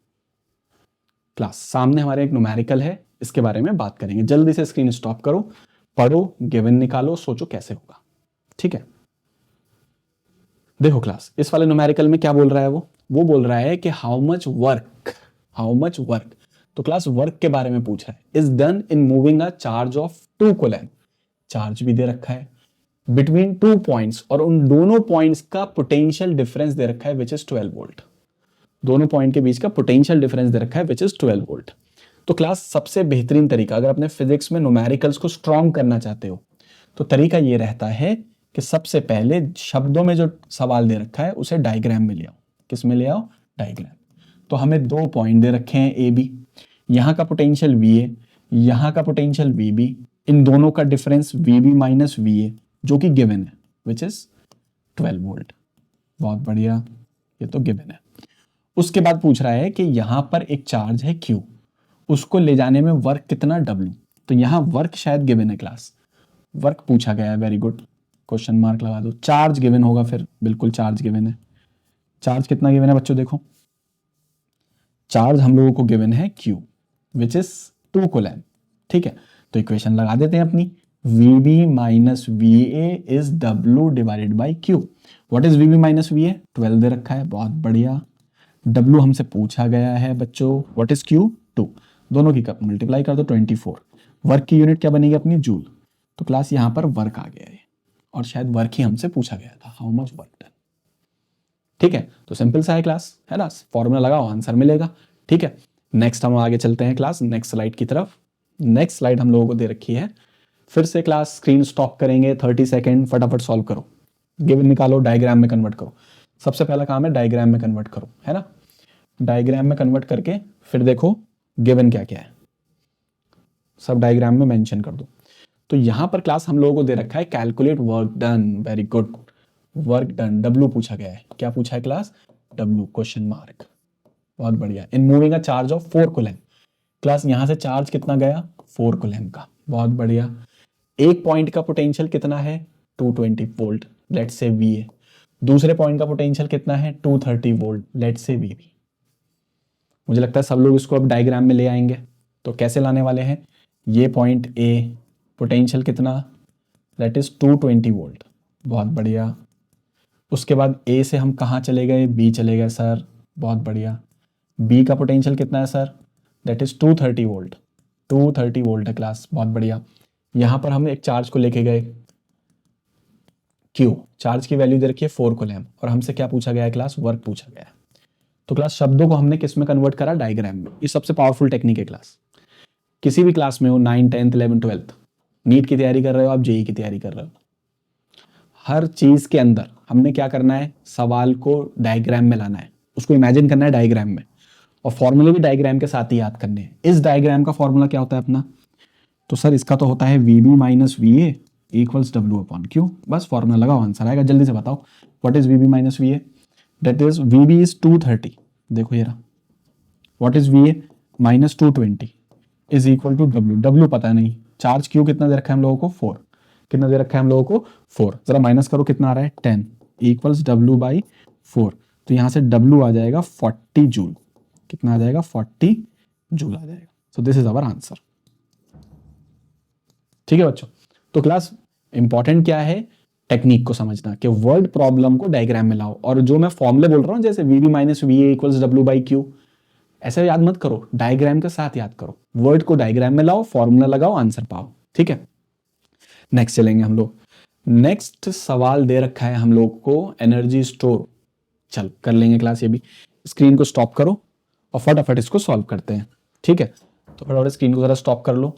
क्लास सामने हमारे एक न्यूमेरिकल है, इसके बारे में बात करेंगे। जल्दी से स्क्रीन स्टॉप करो, पढ़ो, गिवन निकालो, सोचो कैसे होगा। ठीक है, देखो क्लास, इस वाले न्यूमेरिकल में क्या बोल रहा है वो बोल रहा है कि हाउ मच वर्क। तो क्लास वर्क के बारे में पूछ रहा है। Is done in moving a charge of 2 coulomb, charge भी दे रखा है बिटवीन 2 पॉइंट्स, और उन दोनों पॉइंट्स का पोटेंशियल डिफरेंस दे रखा है विच इज 12 वोल्ट। दोनों पॉइंट के बीच का पोटेंशियल डिफरेंस दे रखा है विच इज 12 वोल्ट। तो क्लास सबसे बेहतरीन तरीका, अगर अपने फिजिक्स में न्यूमेरिकल्स को स्ट्रॉन्ग करना चाहते हो तो तरीका ये रहता है कि सबसे पहले शब्दों में जो सवाल दे रखा है उसे डायग्राम में ले आओ। किस में ले आओ? डायग्राम। तो हमें 2 पॉइंट दे रखे हैं ए बी, यहाँ का पोटेंशियल वी ए, यहाँ का पोटेंशियल वी बी, इन दोनों का difference V B minus V A जो कि गिवन है विच इज 12 वोल्ट। बहुत बढ़िया, ये तो गिवन है। उसके बाद पूछ रहा है कि यहां पर एक चार्ज है Q, उसको ले जाने में वर्क कितना W। तो यहां वर्क शायद गिवन है क्लास, वर्क पूछा गया है, वेरी गुड, क्वेश्चन मार्क लगा दो। चार्ज गिवन होगा फिर, बिल्कुल चार्ज गिवन है। चार्ज कितना गिवन है बच्चों? देखो चार्ज हम लोगों को गिवन है Q विच इज 2 कूलम। ठीक है, तो इक्वेशन लगा देते हैं अपनी, VB minus VA is W divided by Q। What is VB minus VA? 12 दे रखा है, बहुत बढ़िया। W हमसे पूछा गया है बच्चों, व्हाट इज Q? 2। दोनों की कप मल्टीप्लाई कर दो 24। वर्क की यूनिट क्या बनेगी अपनी? जूल। तो क्लास यहां पर वर्क आ गया है, और शायद वर्क ही हमसे पूछा गया था, हाउ मच वर्क डन। ठीक है, तो सिंपल सा है क्लास, है ना, फॉर्मूला लगाओ आंसर मिलेगा। ठीक है, नेक्स्ट हम आगे चलते हैं क्लास नेक्स्ट स्लाइड की तरफ। नेक्स्ट स्लाइड हम लोगों को दे रखी है, फिर से क्लास स्क्रीन स्टॉप करेंगे, 30 सेकेंड, फटाफट सॉल्व करो, गिवन निकालो, डायग्राम में कन्वर्ट करो। सबसे पहला काम है डायग्राम में कन्वर्ट करो, है ना। डायग्राम में कन्वर्ट करके फिर देखो गिवन क्या क्या है, सब डायग्राम में मेंशन कर दो। तो यहां पर क्लास हम लोगों को दे रखा है calculate work done, very good, work done, W पूछा गया है। क्या पूछा है क्लास? W, क्वेश्चन मार्क, बहुत बढ़िया। In moving a charge of 4 coulomb, class यहां से चार्ज कितना गया? 4 कूलम का, बहुत बढ़िया। एक पॉइंट का पोटेंशियल कितना है? 220 वोल्ट, लेट्स से VA। दूसरे पॉइंट का पोटेंशियल कितना है? 230 वोल्ट, लेट्स से VB। मुझे लगता है सब लोग इसको अब डायग्राम में ले आएंगे। तो कैसे लाने वाले हैं? ये पॉइंट A, पोटेंशियल कितना? दैट इज 220 वोल्ट, बहुत बढ़िया। उसके बाद A से हम कहाँ चले गए? B चले गए सर, बहुत बढ़िया। B का पोटेंशियल कितना है sir? That is 230 volt, 230 volt है क्लास, बहुत बढ़िया। यहां पर हम एक चार्ज को लेके गए Q, चार्ज की वैल्यू दे रखी है 4 कूलम, और हमसे क्या पूछा गया है क्लास? वर्क पूछा गया है। तो क्लास शब्दों को हमने किस में कन्वर्ट करा? डायग्राम में। ये सबसे पावरफुल टेक्निक है क्लास, किसी भी क्लास में हो, 9, 10, 11, 12, नीट की तैयारी कर रहे हो आप, JEE की तैयारी कर रहे हो, हर चीज के अंदर हमने क्या करना है? सवाल को डायग्राम में लाना है, उसको इमेजिन करना है डायग्राम में, और फॉर्मूले भी डायग्राम के साथ ही याद करने हैं। इस डायग्राम का फॉर्मूला क्या होता है अपना? तो सर इसका तो होता है VB minus VA equals W upon Q। बस फॉर्मूला लगाओ, आंसर आएगा। जल्दी से बताओ what is VB minus VA? That is VB is 230, देखो ये रहा। What is VA? Minus 220 is equal to W पता नहीं। चार्ज Q कितना दे रखा है हम लोगों को? 4। कितना दे रखा है हम लोगों को? 4। जरा माइनस करो, कितना आ रहा है? 10 इक्वल्स W बाई 4। तो यहां से W आ जाएगा 40 जूल। कितना आ जाएगा? 40 जूल आ जाएगा। So this is our answer. ठीक है बच्चों, तो क्लास इंपॉर्टेंट क्या है? टेक्निक को समझना कि वर्ड प्रॉब्लम को डायग्राम में लाओ, और जो मैं फॉर्मूले बोल रहा हूं जैसे VB minus VA equals W by Q, ऐसे याद मत करो, डायग्राम के साथ याद करो। वर्ड को डायग्राम में लाओ, फॉर्मूला लगाओ, आंसर पाओ। ठीक है, नेक्स्ट चलेंगे हम लोग। नेक्स्ट सवाल दे रखा है हम लोग को एनर्जी स्टोर। चल कर लेंगे क्लास, ये भी। स्क्रीन को स्टॉप करो और फटाफट इसको सॉल्व करते हैं। ठीक है, तो फटाफट स्क्रीन को जरा स्टॉप कर लो,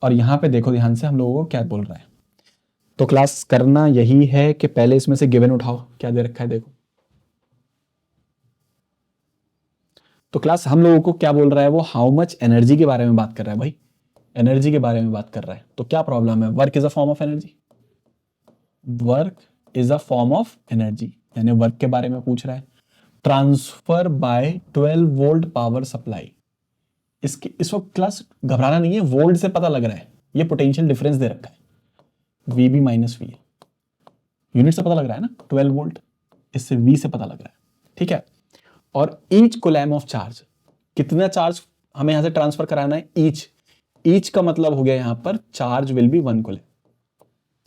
और यहां पे देखो ध्यान से हम लोगों को क्या बोल रहा है। तो क्लास करना यही है कि पहले इसमें से गिवन उठाओ, क्या दे रखा है देखो। तो क्लास हम लोगों को क्या बोल रहा है वो? हाउ मच एनर्जी के बारे में बात कर रहा है भाई, एनर्जी के बारे में बात कर रहा है। तो क्या प्रॉब्लम है? Work is a form of energy, work is a form of energy, यानी वर्क के बारे में पूछ रहा है। Transfer by 12 volt power supply. इसके इस वक्त क्लास घबराना नहीं है, वोल्ट से पता लग रहा है, ये पोटेंशियल डिफरेंस दे रखा है, VB माइनस VA, यूनिट से पता लग रहा है ना, 12 वोल्ट, इससे V से पता लग रहा है। ठीक है, और ईच कोलैम ऑफ चार्ज, कितना चार्ज हमें यहां से ट्रांसफर कराना है ईच का मतलब हो गया यहां पर charge will be 1 coulomb,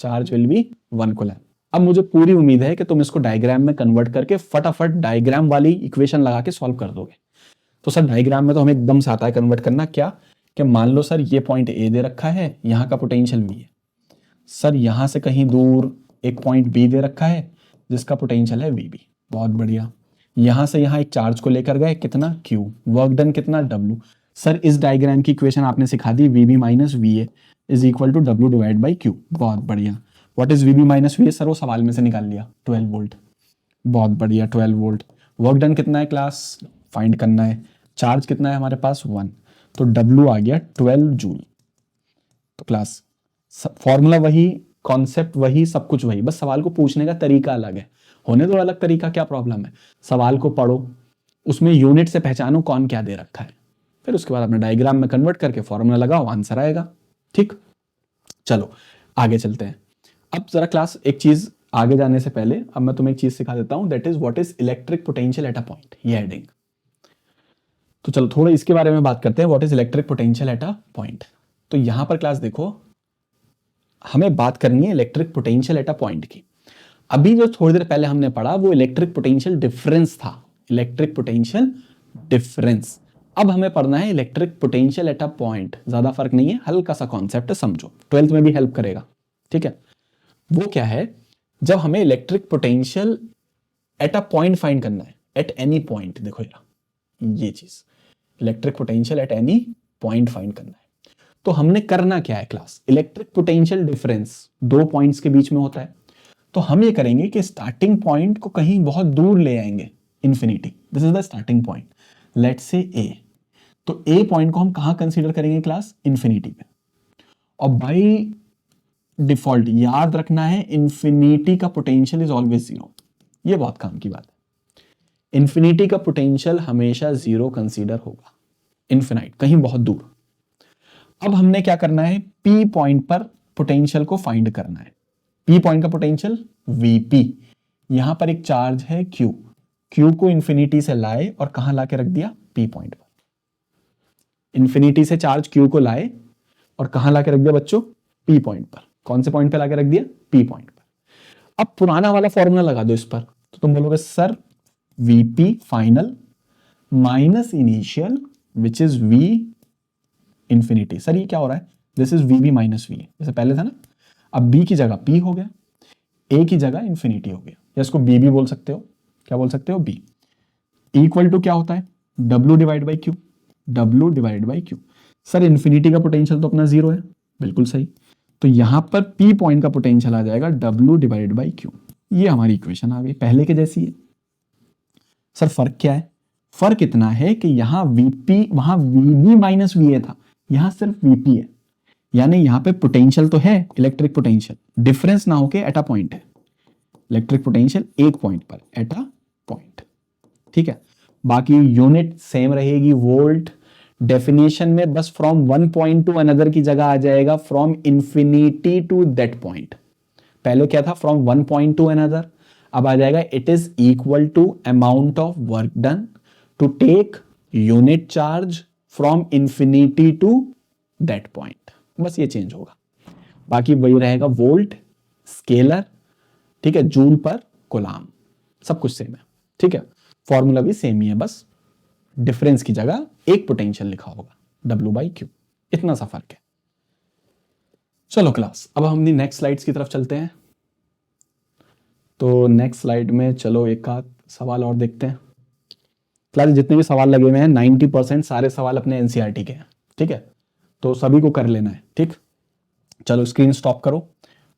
charge will be 1 coulomb. अब मुझे पूरी उम्मीद है कि तुम इसको डायग्राम में कन्वर्ट करके फटाफट डायग्राम वाली इक्वेशन लगा के सॉल्व कर दोगे। तो सर डायग्राम में तो हमें एकदम से आता है कन्वर्ट करना, क्या कि मान लो सर ये पॉइंट ए दे रखा है, यहाँ का पोटेंशियल वी है, सर यहाँ से कहीं दूर एक पॉइंट बी दे रखा है जिसका पोटेंशियल है वी बी, बहुत बढ़िया। यहाँ से यहाँ एक चार्ज को लेकर गए, कितना क्यू, वर्क डन कितना डब्ल्यू। सर इस डायग्राम की इक्वेशन आपने सिखा दी, V B minus V A is equal to W divide by Q, बहुत बढ़िया। What is V B minus V A, sir वो सवाल में से निकाल लिया, 12 वोल्ट, बहुत बढ़िया 12 वोल्ट। वर्क डन कितना है क्लास, फाइंड करना है, चार्ज कितना है हमारे पास 1, तो W आ गया 12 जूल। तो क्लास फॉर्मूला वही, कॉन्सेप्ट वही, सब कुछ वही, बस सवाल को पूछने का तरीका अलग है। होने दो अलग तरीका, क्या प्रॉब्लम है, सवाल को पढ़ो, उसमें यूनिट से पहचानो कौन क्या दे रखा है, फिर उसके बाद अपने डायग्राम में कन्वर्ट करके फॉर्मूला लगाओ, आंसर आएगा। ठीक, चलो आगे चलते हैं। अब जरा क्लास एक चीज आगे जाने से पहले अब मैं तुम्हें एक चीज सिखा देता हूं, that is what is electric potential eight a point, ये हेडिंग। तो चलो थोड़ा इसके बारे में बात करते हैं, what is electric potential eight a point. तो यहां पर क्लास देखो, हमें बात करनी है electric potential eight a point की। अभी जो थोड़ी देर पहले हमने पढ़ा वो इलेक्ट्रिक पोटेंशियल डिफरेंस था, इलेक्ट्रिक पोटेंशियल डिफरेंस। अब हमें पढ़ना है electric potential eight a point. ज्यादा फर्क नहीं है, हल्का सा कॉन्सेप्ट है, समझो 12th में भी हेल्प करेगा। ठीक है, वो क्या है, जब हमें electric potential eight a point find करना है, एट एनी पॉइंट, देखो ये चीज electric potential at any point find करना है, तो हमने करना क्या है क्लास, इलेक्ट्रिक पोटेंशियल डिफरेंस दो पॉइंट्स के बीच में होता है। तो हम ये करेंगे कि स्टार्टिंग पॉइंट को कहीं बहुत दूर ले आएंगे, infinity, this is the starting point, let's say A. तो ए पॉइंट को हम कहां कंसीडर करेंगे क्लास, इंफिनिटी पे। और बाई डिफॉल्ट याद रखना है, इंफिनिटी का पोटेंशियल इज ऑलवेज जीरो, ये बहुत काम की बात है। इंफिनिटी का पोटेंशियल हमेशा जीरो कंसीडर होगा, इनफिनाइट, कहीं बहुत दूर। अब हमने क्या करना है, पी पॉइंट पर पोटेंशियल को फाइंड करना है। पी पॉइंट का पोटेंशियल वीपी, यहां पर एक चार्ज है क्यू, क्यू को इंफिनिटी से लाए और कहां लाके रख दिया, पी पॉइंट पर। इंफिनिटी से चार्ज क्यू को लाए और कहां लाके रख दिया बच्चों, पी पॉइंट पर। कौन से पॉइंट पे लाके रख दिया, पी पॉइंट पर। अब पुराना वाला फॉर्मूला लगा दो इस पर, तो तुम बोलोगे sir VP final minus initial which is V infinity. Sir ये क्या हो रहा है, this is V B minus V, जैसे पहले था ना, अब बी की जगह पी हो गया, ए की जगह इंफिनिटी हो गया, या इसको बी भी बोल सकते हो, क्या बोल सकते हो, बी। इक्वल टू क्या होता है, W divide by Q, W divide by Q. Sir infinity का पोटेंशियल तो अपना जीरो है, बिल्कुल सही, तो यहां पर पी पॉइंट का पोटेंशियल आ जाएगा डब्ल्यू डिवाइड बाई क्यू। ये हमारी इक्वेशन आ गई, पहले के जैसी है। सर फर्क क्या है, फर्क इतना है कि यहां वीपी, वहां वीबी माइनस वी ए था, यहां सिर्फ वीपी है, यानी यहां पे पोटेंशियल तो है, इलेक्ट्रिक पोटेंशियल, डिफरेंस ना होके एट अ पॉइंट है, इलेक्ट्रिक पोटेंशियल एक पॉइंट पर, एट अ पॉइंट। ठीक है, बाकी यूनिट सेम रहेगी, वोल्ट। डेफिनेशन में बस from one point to another की जगह आ जाएगा from infinity to that point. पहले क्या था, from one point to another, अब आ जाएगा it is equal to amount of work done to take unit charge from infinity to that point, बस ये चेंज होगा, बाकी वही रहेगा, वोल्ट, स्केलर, ठीक है, जूल पर कूलाम, सब कुछ सेम है। ठीक है, फॉर्मूला भी सेम ही है, बस डिफरेंस की जगह एक पोटेंशियल लिखा होगा, डब्ल्यू बाई क्यू, इतना सा फर्क है। चलो क्लास, अब हम नेक्स्ट स्लाइड्स की तरफ चलते हैं। तो नेक्स्ट स्लाइड में चलो एक आध सवाल और देखते हैं। क्लास जितने भी सवाल लगे हुए हैं 90% सारे सवाल अपने एनसीईआरटी के हैं, ठीक है, तो सभी को कर लेना है। ठीक, चलो स्क्रीन स्टॉप करो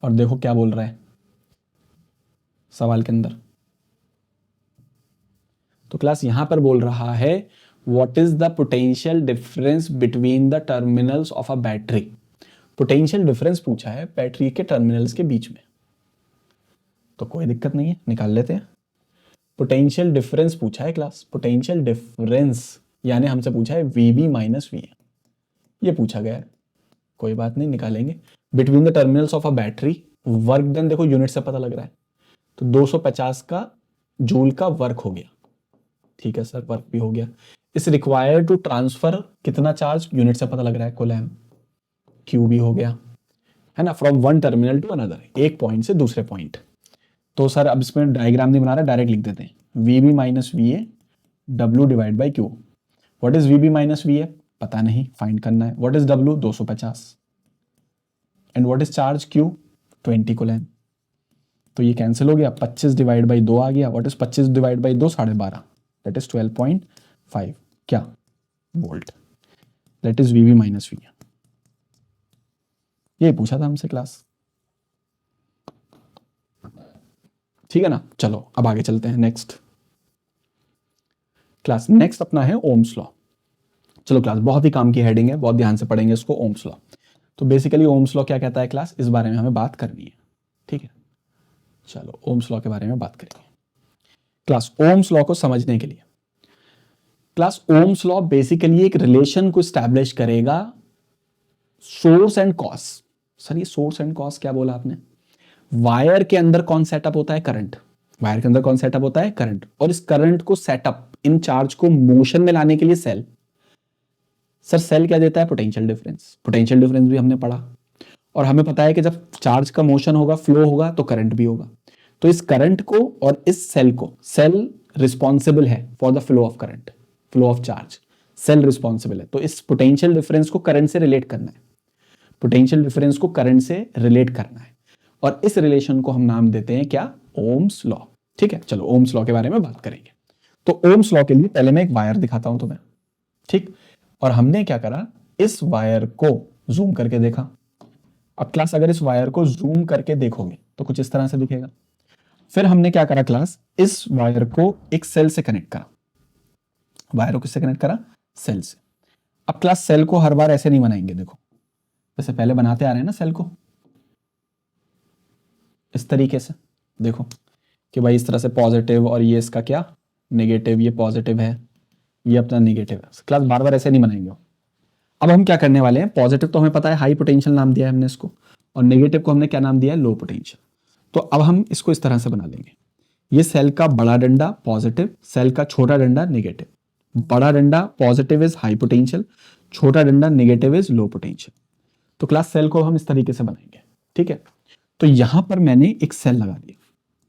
और देखो क्या बोल रहा है सवाल के अंदर। तो क्लास यहां पर बोल रहा है what is the potential difference between the terminals of a battery. Potential difference पूछा है बैटरी के टर्मिनल्स के बीच में, तो कोई दिक्कत नहीं है, निकाल लेते हैं। पोटेंशियल डिफरेंस पूछा है क्लास, पोटेंशियल डिफरेंस यानी हमसे पूछा है वीबी माइनस वी, ये पूछा गया है, कोई बात नहीं, निकालेंगे। Between the terminals of a battery, work done देखो यूनिट से पता लग रहा है, तो 250 का जूल का वर्क हो गया, ठीक है सर, वर्क भी हो गया, इज रिक्वायर्ड टू ट्रांसफर कितना चार्ज, यूनिट से पता लग रहा है, कूलम, क्यू भी हो गया है ना, from one terminal to another, एक पॉइंट से दूसरे पॉइंट। तो सर अब इसमें डायग्राम नहीं बना रहा, डायरेक्ट लिख देते हैं, V B minus V A W divide by Q. What is V B minus V A, पता नहीं, फाइंड करना है। What is W, 250, and what is charge Q, 20 coulomb. तो ये कैंसिल हो गया, 25 डिवाइड बाई 2 आ गया। What is 25 divide by 2, 12.5, that is 12.5 क्या, volt. That is V B minus V A. ये पूछा था हमसे क्लास, ठीक है ना। चलो अब आगे चलते हैं नेक्स्ट क्लास। नेक्स्ट अपना है ओम्स लॉ। चलो क्लास, बहुत ही काम की हेडिंग है, बहुत ध्यान से पढ़ेंगे इसको, ओम्स लॉ। तो बेसिकली ओम्स लॉ क्या कहता है क्लास, इस बारे में हमें बात करनी है, ठीक है। चलो ओम्स लॉ के बारे में बात करेंगे क्लास। ओम्स लॉ को समझने के लिए क्लास, ओम्स लॉ बेसिकली एक रिलेशन को स्टैब्लिश करेगा सोर्स एंड कॉज। सर ये सोर्स एंड कॉज क्या बोला आपने, वायर के अंदर कौन सेटअप होता है, करंट। वायर के अंदर कौन सेटअप होता है, करंट। और इस करंट को सेटअप, इन चार्ज को मोशन में लाने के लिए सेल। सर सेल क्या देता है, पोटेंशियल डिफरेंस। पोटेंशियल डिफरेंस भी हमने पढ़ा, और हमें पता है कि जब चार्ज का मोशन होगा, फ्लो होगा, तो करंट भी होगा। तो इस करंट को और इस सेल को, सेल रिस्पॉन्सिबल है for the flow of current, flow of charge, cell responsible है। तो इस पोटेंशियल डिफरेंस को करंट से रिलेट करना है, पोटेंशियल डिफरेंस को करंट से रिलेट करना है, और इस रिलेशन को हम नाम देते हैं क्या, ओम्स लॉ, ठीक है। चलो ओम्स लॉ के बारे में बात करेंगे। तो ओम्स लॉ के लिए पहले मैं एक वायर दिखाता हूं तुम्हें, ठीक। और हमने क्या करा, इस वायर को जूम करके देखा। अब क्लास अगर इस वायर को जूम करके देखोगे तो कुछ इस तरह से दिखेगा। फिर हमने क्या करा क्लास, इस वायर को एक सेल से कनेक्ट करा। वायर को किससे कनेक्ट करा, सेल से। अब क्लास सेल को हर बार ऐसे नहीं बनाएंगे, देखो जैसे पहले बनाते आ रहे हैं ना सेल को, इस तरीके से देखो कि भाई इस तरह से पॉजिटिव, और ये इसका क्या, नेगेटिव, ये पॉजिटिव है, ये अपना नेगेटिव है। क्लास बार बार ऐसे नहीं बनाएंगे। अब हम क्या करने वाले हैं, पॉजिटिव तो हमें पता है, हाई पोटेंशियल नाम दिया है हमने इसको, और नेगेटिव को हमने क्या नाम दिया है, लो पोटेंशियल। तो अब हम इसको इस तरह से बना लेंगे, ये सेल का बड़ा डंडा पॉजिटिव, सेल का छोटा डंडा नेगेटिव। बड़ा डंडा पॉजिटिव इज हाई पोटेंशियल, छोटा डंडा नेगेटिव इज लो पोटेंशियल। तो क्लास सेल को हम इस तरीके से बनाएंगे, ठीक है। तो यहां पर मैंने एक सेल लगा दिया,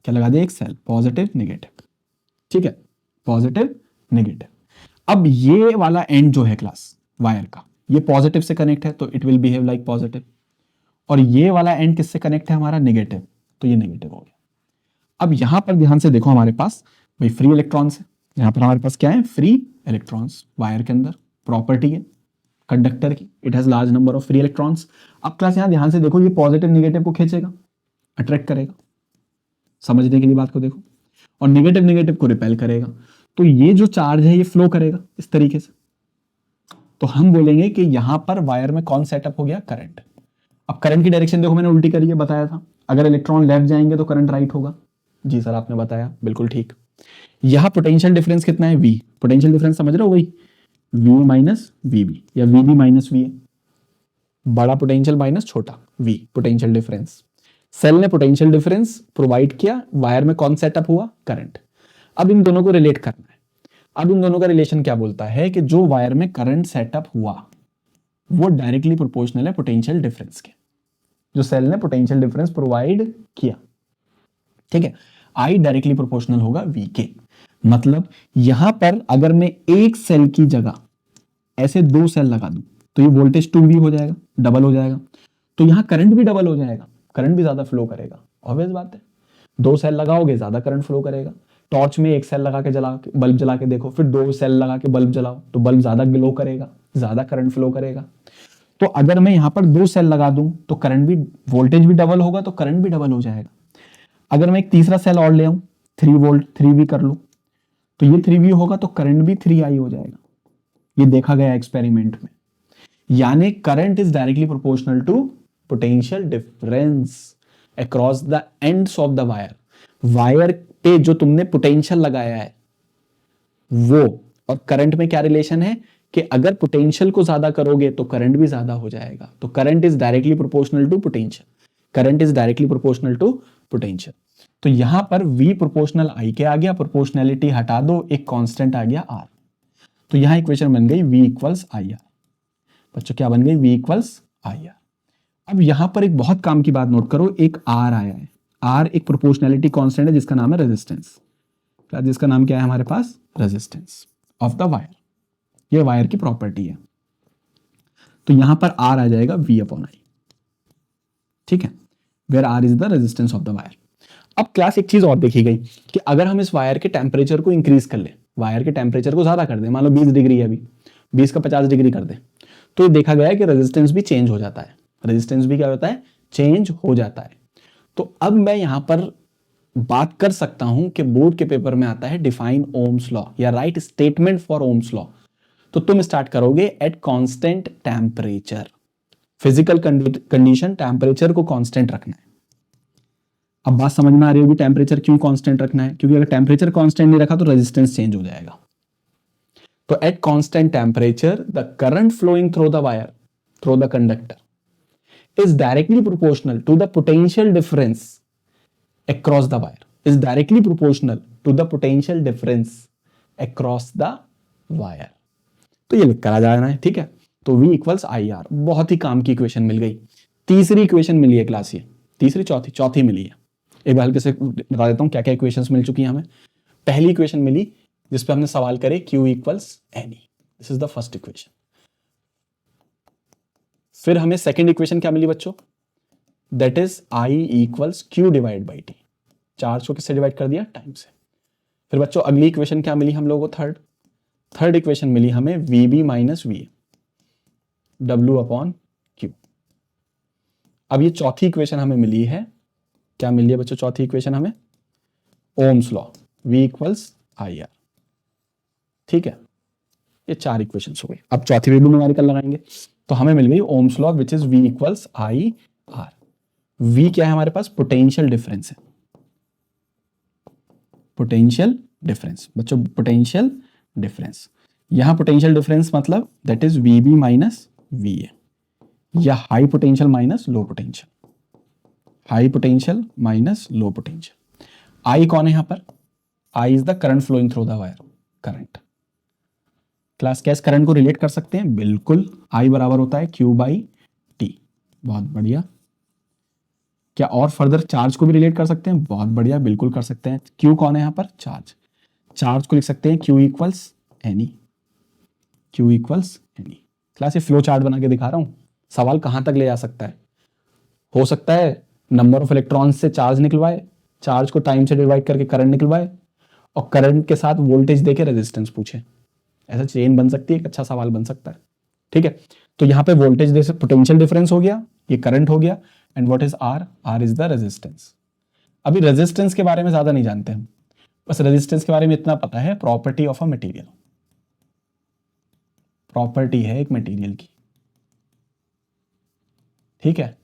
क्या लगा दिया, एक सेल, पॉजिटिव नेगेटिव, ठीक है, पॉजिटिव नेगेटिव। अब ये वाला एंड जो है क्लास वायर का, ये पॉजिटिव से कनेक्ट है, तो it will behave like positive, और ये वाला एंड किससे कनेक्ट है हमारा, नेगेटिव, तो ये नेगेटिव हो गया। अब यहां पर ध्यान से देखो, हमारे पास भाई फ्री इलेक्ट्रॉन्स है, यहां पर हमारे पास क्या है, फ्री इलेक्ट्रॉन्स। वायर के अंदर प्रॉपर्टी है कंडक्टर की, it has large number of free electrons. अब क्लास यहां ध्यान से देखो, ये पॉजिटिव नेगेटिव को खींचेगा, अट्रैक्ट करेगा, समझने के लिए बात को देखो, और नेगेटिव नेगेटिव को रिपेल करेगा। तो ये जो चार्ज है ये फ्लो करेगा इस तरीके से। तो हम बोलेंगे कि यहां पर वायर में कौन सेटअप हो गया, करंट। अब करंट की डायरेक्शन देखो, मैंने उल्टी करी है, बताया था, अगर इलेक्ट्रॉन लेफ्ट जाएंगे तो करंट राइट होगा। जी सर आपने बताया, बिल्कुल ठीक। यहां पोटेंशियल डिफरेंस कितना है, वी। पोटेंशियल डिफरेंस समझ रहे हो, वही वी माइनस वी बी, या V B minus V A, बड़ा पोटेंशियल माइनस छोटा वी, पोटेंशियल डिफरेंस। सेल ने पोटेंशियल डिफरेंस प्रोवाइड किया, वायर में कौन सेटअप हुआ, करंट। अब इन दोनों को रिलेट करना है। अब इन दोनों का रिलेशन क्या बोलता है कि जो वायर में करंट सेटअप हुआ वो डायरेक्टली प्रोपोर्शनल है पोटेंशियल डिफरेंस के, जो सेल ने पोटेंशियल डिफरेंस प्रोवाइड किया, ठीक है। आई डायरेक्टली प्रोपोर्शनल होगा वी के। मतलब यहां पर अगर मैं एक सेल की जगह ऐसे दो सेल लगा दूं तो ये वोल्टेज 2V हो जाएगा, डबल हो जाएगा। तो यहां करंट भी डबल हो जाएगा, करंट भी ज्यादा फ्लो करेगा, ऑब्वियस बात है। दो सेल लगाओगे ज्यादा करंट फ्लो करेगा। टॉर्च में एक सेल लगा के बल्ब जला के देखो, फिर दो सेल लगा के बल्ब जलाओ तो बल्ब ज्यादा ग्लो करेगा, ज्यादा करंट फ्लो करेगा। तो अगर मैं यहां पर दो सेल लगा दूं तो करंट भी, वोल्टेज भी डबल होगा, तो करंट भी डबल हो जाएगा। अगर मैं एक तीसरा सेल और ले आऊं, 3 वोल्ट 3V कर लूं, तो ये 3V होगा तो करंट भी 3I हो जाएगा। ये देखा गया एक्सपेरिमेंट में। यानी current is directly proportional to potential difference across the ends of the wire. Wire पे जो तुमने पोटेंशियल लगाया है वो और करंट में क्या रिलेशन है कि अगर पोटेंशियल को ज्यादा करोगे तो करंट भी ज्यादा हो जाएगा। तो current is directly proportional to potential, current is directly proportional to potential. तो यहां पर V प्रोपोर्शनल I के आ गया, प्रोपोर्शनैलिटी हटा दो, एक कांस्टेंट आ गया R। तो यहाँ इक्वेशन बन गई V इक्वल्स आई आर। बच्चों क्या बन गई? V equals I are. अब यहां पर एक बहुत काम की बात नोट करो, एक R आया है। R एक प्रोपोर्शनैलिटी कांस्टेंट है जिसका नाम है रेजिस्टेंस। जिसका नाम क्या है हमारे पास? Resistance of the wire. ये वायर की प्रॉपर्टी है। तो यहां पर R आ जाएगा V अपॉन आई। ठीक है, where R is the resistance of the wire. अब क्लास एक चीज और देखी गई कि अगर हम इस वायर के टेम्परेचर को इंक्रीज कर ले, वायर के टेम्परेचर को ज्यादा कर दे, मान लो 20 डिग्री है अभी, 20 का 50 डिग्री कर दे, तो ये देखा गया है कि रेजिस्टेंस भी चेंज हो जाता है। रेजिस्टेंस भी क्या होता है? चेंज हो जाता है। तो अब मैं यहां पर बात कर सकता हूं कि बोर्ड के पेपर में आता है डिफाइन ओम्स लॉ या right statement for Ohm's law. तो तुम स्टार्ट करोगे eight constant temperature. Physical condition temperature को कांस्टेंट रखना है। अब बात समझ में आ रही होगी टेम्परेचर क्यों कांस्टेंट रखना है? क्योंकि अगर टेम्परेचर कांस्टेंट नहीं रखा तो रेजिस्टेंस चेंज हो जाएगा। तो at constant temperature the current flowing through the wire, through the conductor is directly proportional to the potential difference across the wire, is directly proportional to the potential difference across the wire। तो ये लिख कर आ जाना है। ठीक है, तो V equals I are. बहुत ही काम की इक्वेशन मिल गई। तीसरी इक्वेशन मिली है क्लास, ये तीसरी चौथी मिली है। एक बार हल्के से बता देता हूं क्या क्या इक्वेशंस मिल चुकी हैं हमें। पहली इक्वेशन मिली जिसपे हमने सवाल करे Q equals N E, this is the first equation. फिर हमें सेकेंड इक्वेशन क्या मिली बच्चों? That is I equals Q divide by T. Charge को किससे डिवाइड कर दिया? टाइम से। फिर बच्चों अगली इक्वेशन क्या मिली हम लोगों को? थर्ड इक्वेशन मिली हमें VB minus VA, W upon Q। अब ये चौथी इक्वेशन हमें मिली है, क्या मिली है बच्चों चौथी इक्वेशन हमें? Ohm's law, V equals I are. ठीक है, ये चार इक्वेशन हो गई। अब चौथी भी न्यूमेरिकल लगाएंगे तो हमें मिल गई Ohm's law which is V equals I R. V क्या है हमारे पास? पोटेंशियल डिफरेंस है। पोटेंशियल डिफरेंस बच्चों, पोटेंशियल डिफरेंस। यहां पोटेंशियल डिफरेंस मतलब that is VB minus VA, या high potential minus low potential, high potential minus low potential. I कौन है यहां पर? I is the current flowing through the wire, current. Class कैस current को relate कर सकते हैं? बिल्कुल। आई बराबर होता है Q बाई टी। बहुत बढ़िया। क्या और फर्दर चार्ज को भी रिलेट कर सकते हैं? बहुत बढ़िया, बिल्कुल कर सकते हैं। Q कौन है यहाँ पर? चार्ज। चार्ज को लिख सकते हैं Q equals N E, Q equals N E. Class ये फ्लो चार्ट बना के दिखा रहा हूं, सवाल कहां तक ले जा सकता है। हो सकता है नंबर ऑफ इलेक्ट्रॉन से चार्ज निकलवाए, चार्ज को टाइम से डिवाइड करके करंट निकलवाए, और करंट के साथ वोल्टेज देके रेजिस्टेंस पूछे। ऐसा चेन बन सकती है, एक अच्छा सवाल बन सकता है। ठीक है, तो यहाँ पे वोल्टेज दे पोटेंशियल डिफरेंस हो गया, ये करंट हो गया, and what is R? R is the resistance. अभी रेजिस्टेंस के बारे में ज्यादा नहीं जानते हम, बस रेजिस्टेंस के बारे में इतना पता है, property of a material, property है एक मटेरियल की। ठीक है,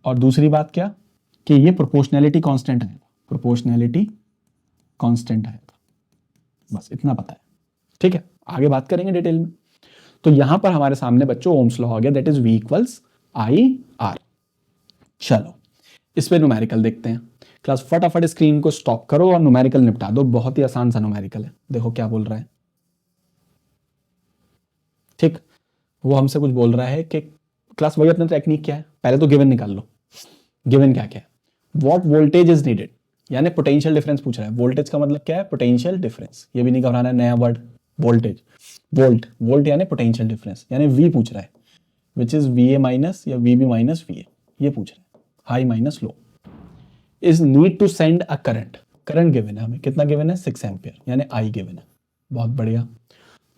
और दूसरी बात क्या कि ये प्रोपोर्शनैलिटी कांस्टेंट है, प्रोपोर्शनैलिटी कांस्टेंट है, बस इतना पता है। ठीक है, आगे बात करेंगे डिटेल में। तो यहां पर हमारे सामने बच्चों ओम्स लॉ आ गया, that is V equals I are. चलो इस पे न्यूमेरिकल देखते हैं। क्लास फटाफट स्क्रीन को स्टॉप करो और न्यूमेरिकल निपटा दो, बहुत ही आसान सा न्यूमेरिकल है। देखो क्या बोल रहा है। ठीक, वो हमसे कुछ बोल रहा है कि क्लास वही अपना टेक्निक क्या है, पहले तो गिवन निकाल लो। गिवन क्या क्या है? व्हाट वोल्टेज इज नीडेड, यानी पोटेंशियल डिफरेंस पूछ रहा है। वोल्टेज का मतलब क्या है? Potential difference. ये भी नहीं घबराना है, नया वर्ड वोल्टेज, वोल्ट, वोल्ट यानी पोटेंशियल डिफरेंस, यानी V पूछ रहा है, विच इज VA माइनस या VB माइनस VA, ये पूछ रहा है, high minus low. Is need to send a current, current given है हमें, कितना गिवन है? 6 एम्पियर, यानी I गिवन है। बहुत बढ़िया।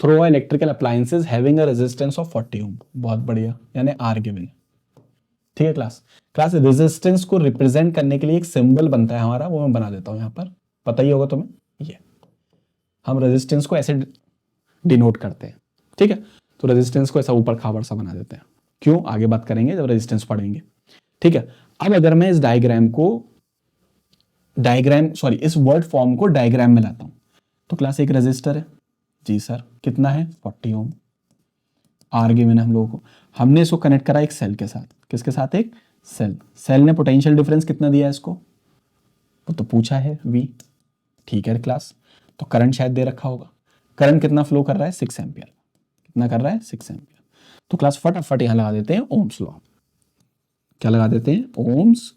Through electrical appliances having a resistance of 40 ohm, बहुत बढ़िया, यानी R गिवन है। ठीक है क्लास, क्लास रेजिस्टेंस को रिप्रेजेंट करने के लिए एक सिंबल बनता है हमारा, वो मैं बना देता हूं यहां पर, पता ही होगा तुम्हें। ये हम रेजिस्टेंस को ऐसे डिनोट करते हैं। ठीक है, तो रेजिस्टेंस को ऐसा ऊपर खाबर सा बना देते हैं। क्यों? आगे बात करेंगे जब रेजिस्टेंस पढ़ेंगे। ठीक है, अब अगर मैं इस डायग्राम को इस वर्ड फॉर्म को डायग्राम में लाता हूं, तो क्लास एक रेजिस्टर है जी सर, कितना है? 40 ओम। आर गिवन है हम लोगों को, हमने इसको कनेक्ट करा एक सेल के साथ। किसके साथ? एक सेल। सेल ने पोटेंशियल डिफरेंस कितना दिया है इसको? वो तो पूछा है V। ठीक है क्लास, तो करंट शायद दे रखा होगा, करंट कितना फ्लो कर रहा है, 6 एम्पियर। कितना कर रहा है, 6 एम्पियर। तो क्लास फटाफट यहां लगा देते हैं ओम्स लॉ। क्या लगा देते हैं, ओम्स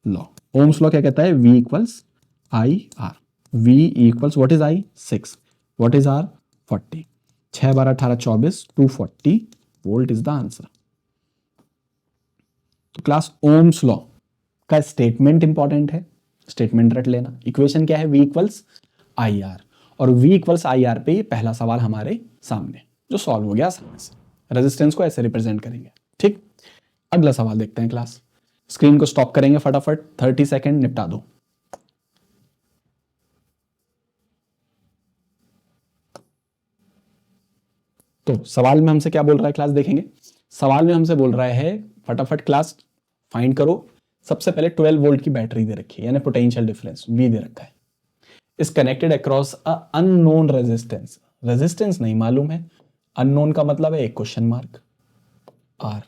लॉ। ओम्स लॉ क्या कहता है, V equals I R. V equals what is I, 6, what is R, 40। 6 12 18 24, 240 volt is the answer. तो क्लास ओम्स लॉ का स्टेटमेंट इंपॉर्टेंट है, स्टेटमेंट रट लेना। इक्वेशन क्या है, V इक्वल्स आई आर, और V इक्वल्स आई आर पे ये पहला सवाल हमारे सामने जो सॉल्व हो गया आसानी से। रेजिस्टेंस को ऐसे रिप्रेजेंट करेंगे, ठीक। अगला सवाल देखते हैं क्लास। स्क्रीन को स्टॉप करेंगे फटाफट, 30 सेकेंड निपटा दो। तो सवाल में हमसे क्या बोल रहा है क्लास, देखेंगे। सवाल में हमसे बोल रहा है फटाफट क्लास फाइंड करो। सबसे पहले 12 वोल्ट की बैटरी दे रखी है, यानी पोटेंशियल डिफरेंस V दे रखा है। Is connected across a unknown resistance. Resistance नहीं मालूम है, अननोन का मतलब है एक क्वेश्चन मार्क R,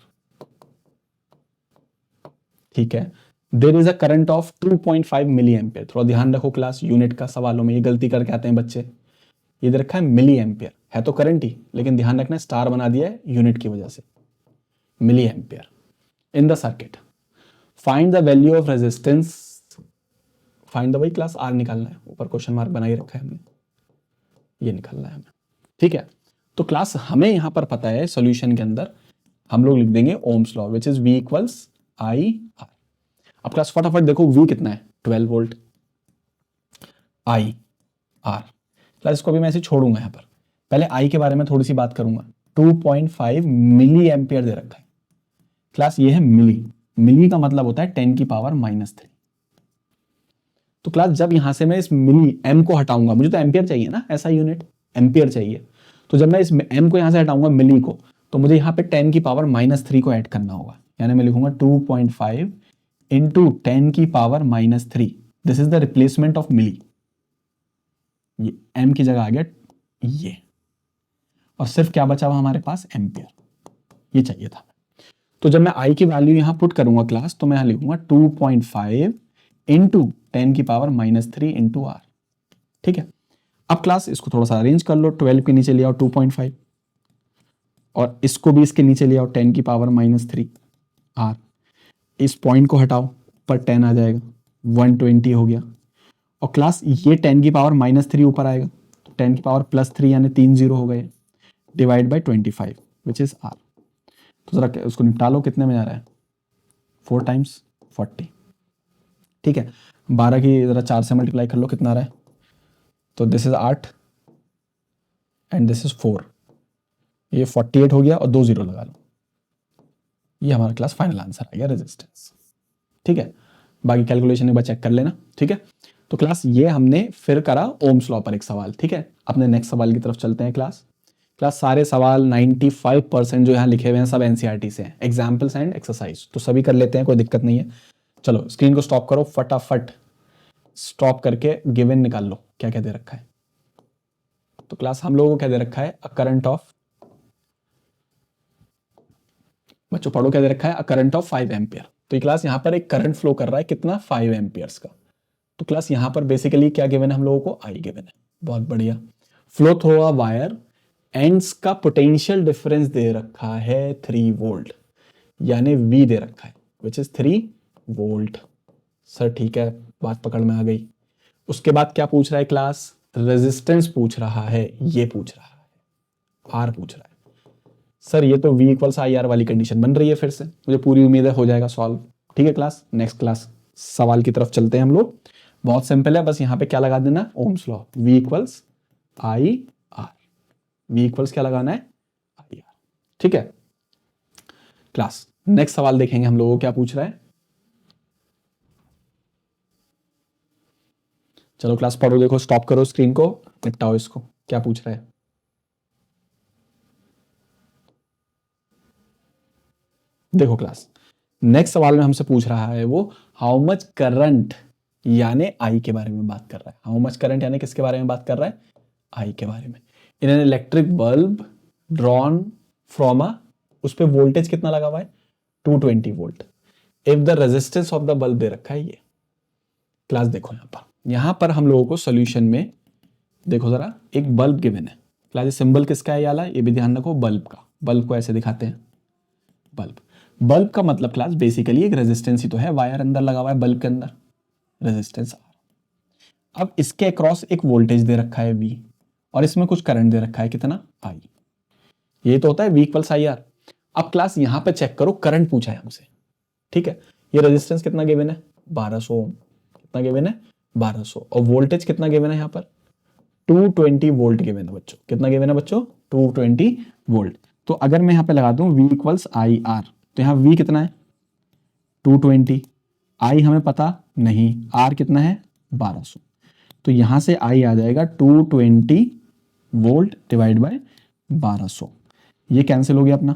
ठीक है। There is a current of 2.5 milliampere. थोड़ा ध्यान रखो क्लास, यूनिट का सवालों में ये गलती करके आते हैं बच्चे। ये दे रखा है मिली एम्पियर, है तो करंट ही, लेकिन ध्यान रखना स्टार बना दिया है यूनिट की वजह से, milliampere in the circuit. Find the value of resistance. Find the वही क्लास R निकालना है, ऊपर क्वेश्चन मार्क बना ही रखा है हमने, ये निकालना है हमें, ठीक है। तो क्लास हमें यहां पर पता है सॉल्यूशन के अंदर हम लोग लिख देंगे ohms law which is V equals I are. अब क्लास फटाफट देखो V कितना है, 12 वोल्ट, आई आर। क्लास इसको भी मैं ऐसे छोड़ूंगा यहाँ पर, पहले I के बारे में थोड़ी सी बात करूंगा। 2.5 मिली एम्पियर दे रखा है क्लास, ये है मिली। मिली का मतलब होता है 10 की पावर -3। तो क्लास जब यहां से मैं इस मिली m को हटाऊंगा, मुझे तो एम्पियर चाहिए ना, ऐसा यूनिट एम्पियर चाहिए। तो जब मैं इस m को यहां से हटाऊंगा मिली को, तो मुझे यहाँ पे 10 की पावर -3 को ऐड करना होगा, यानी मैं लिखूंगा 2.5 इंटू 10 की power -3। This is the replacement of milli. ये m की जगह आ गया ये, और सिर्फ क्या बचा हुआ हमारे पास, एम्पियर, ये चाहिए था। तो जब मैं I की वैल्यू यहां पुट करूंगा क्लास, तो मैं यहां लिखूंगा 2.5 इंटू 10 की पावर -3 इंटू R, ठीक है। अब क्लास इसको थोड़ा सा अरेंज कर लो, 12 के नीचे ले आओ 2.5, और इसको भी इसके नीचे ले आओ 10 की पावर -3 R। इस पॉइंट को हटाओ, पर 10 आ जाएगा, 120 हो गया। और क्लास ये 10 की पावर -3 ऊपर आएगा, तो 10 की पावर +3 यानी 3 0 हो गए, divide by 25 which is R। तो जरा उसको निपटा लो, कितने में आ रहा है, 4 टाइम्स 40, ठीक है। 12 की जरा 4 से मल्टीप्लाई कर लो, कितना आ रहा है, तो this is 8 and this is 4, ये 48 हो गया, और 2 0 लगा लो, ये हमारा क्लास फाइनल आंसर आ गया रेजिस्टेंस, ठीक है। बाकी कैलकुलेशन एक बार चेक कर लेना, ठीक है। तो क्लास ये हमने फिर करा ओम्स लॉ पर एक सवाल, ठीक है। अपने नेक्स्ट सवाल की तरफ चलते हैं क्लास। क्लास सारे सवाल 95% जो यहाँ लिखे हुए हैं सब एनसीईआरटी से हैं, एग्जाम्पल्स एंड एक्सरसाइज, तो सभी कर लेते हैं, कोई दिक्कत नहीं है। चलो स्क्रीन को स्टॉप करो फटाफट, स्टॉप करके गिवन निकाल लो, क्या क्या दे रखा है। तो क्लास हम लोगों को क्या दे रखा है, अ करंट ऑफ, बच्चों पढ़ो क्या दे रखा है, अ करंट ऑफ 5 एम्पियर। तो ये क्लास यहाँ पर एक करंट फ्लो कर रहा है, कितना, 5 एम्पियर्स का। तो क्लास यहाँ पर बेसिकली क्या गिवन है हम लोगों को, आई गिवन है, बहुत बढ़िया। Flow through a wire, ends का पोटेंशियल डिफरेंस दे रखा है 3 वोल्ट, यानी V दे रखा है विच इज 3 वोल्ट। सर ठीक है, बात पकड़ में आ गई। उसके बाद क्या पूछ रहा है क्लास, रेजिस्टेंस पूछ रहा है, ये पूछ रहा है, R पूछ रहा है। सर ये तो V इक्वल्स आई आर वाली कंडीशन बन रही है, फिर से मुझे पूरी उम्मीद है हो जाएगा सॉल्व, ठीक है। क्लास नेक्स्ट क्लास सवाल की तरफ चलते हैं हम लोग, बहुत सिंपल है, बस यहाँ पे क्या लगा देना, Ohm's law, V equals I R. V equals क्या लगाना है, आई आर, ठीक है। क्लास नेक्स्ट सवाल देखेंगे हम लोगों को क्या पूछ रहा है। चलो क्लास पढ़ो, देखो स्टॉप करो स्क्रीन को, निपटाओ इसको, क्या पूछ रहा है। देखो क्लास नेक्स्ट सवाल में हमसे पूछ रहा है वो, हाउ मच करंट, यानी आई के बारे में बात कर रहा है। हाउ मच करंट यानी किसके बारे में बात कर रहा है, आई के बारे में। In an electric bulb drawn from a, उस पर वोल्टेज कितना लगा हुआ है, 220 volt. If the resistance of the bulb दे रखा है ये। क्लास देखो यहां पर हम लोगों को सोल्यूशन में देखो जरा, एक बल्ब गिवन है, क्लास ये सिंबल किसका है ये वाला, ये भी ध्यान रखो, बल्ब का। बल्ब को ऐसे दिखाते हैं, बल्ब। बल्ब का मतलब क्लास बेसिकली एक रेजिस्टेंस ही तो है, वायर अंदर लगा हुआ है बल्ब के अंदर, रेजिस्टेंस आर। अब इसके अक्रॉस एक वोल्टेज दे रखा है V, और इसमें कुछ करंट दे रखा है कितना, I। ये तो होता है V इक्वल्स IR। अब क्लास यहां पे चेक करो, करंट पूछा है हमसे, ठीक है। ये रेजिस्टेंस कितना गिवन है, 1200 ओम। कितना गिवन है, 1200। और वोल्टेज कितना गिवन है यहाँ पर, 220 वोल्ट गिवन है बच्चों। कितना गिवन है बच्चों, 220 वोल्ट। तो अगर मैं यहाँ पे लगा दूं V इक्वल्स IR, तो यहाँ V कितना है 220, I हमें पता नहीं, R कितना है 1200। तो यहां से I आ जाएगा 220 वोल्ट डिवाइड बाय 1200। ये कैंसिल हो गया अपना,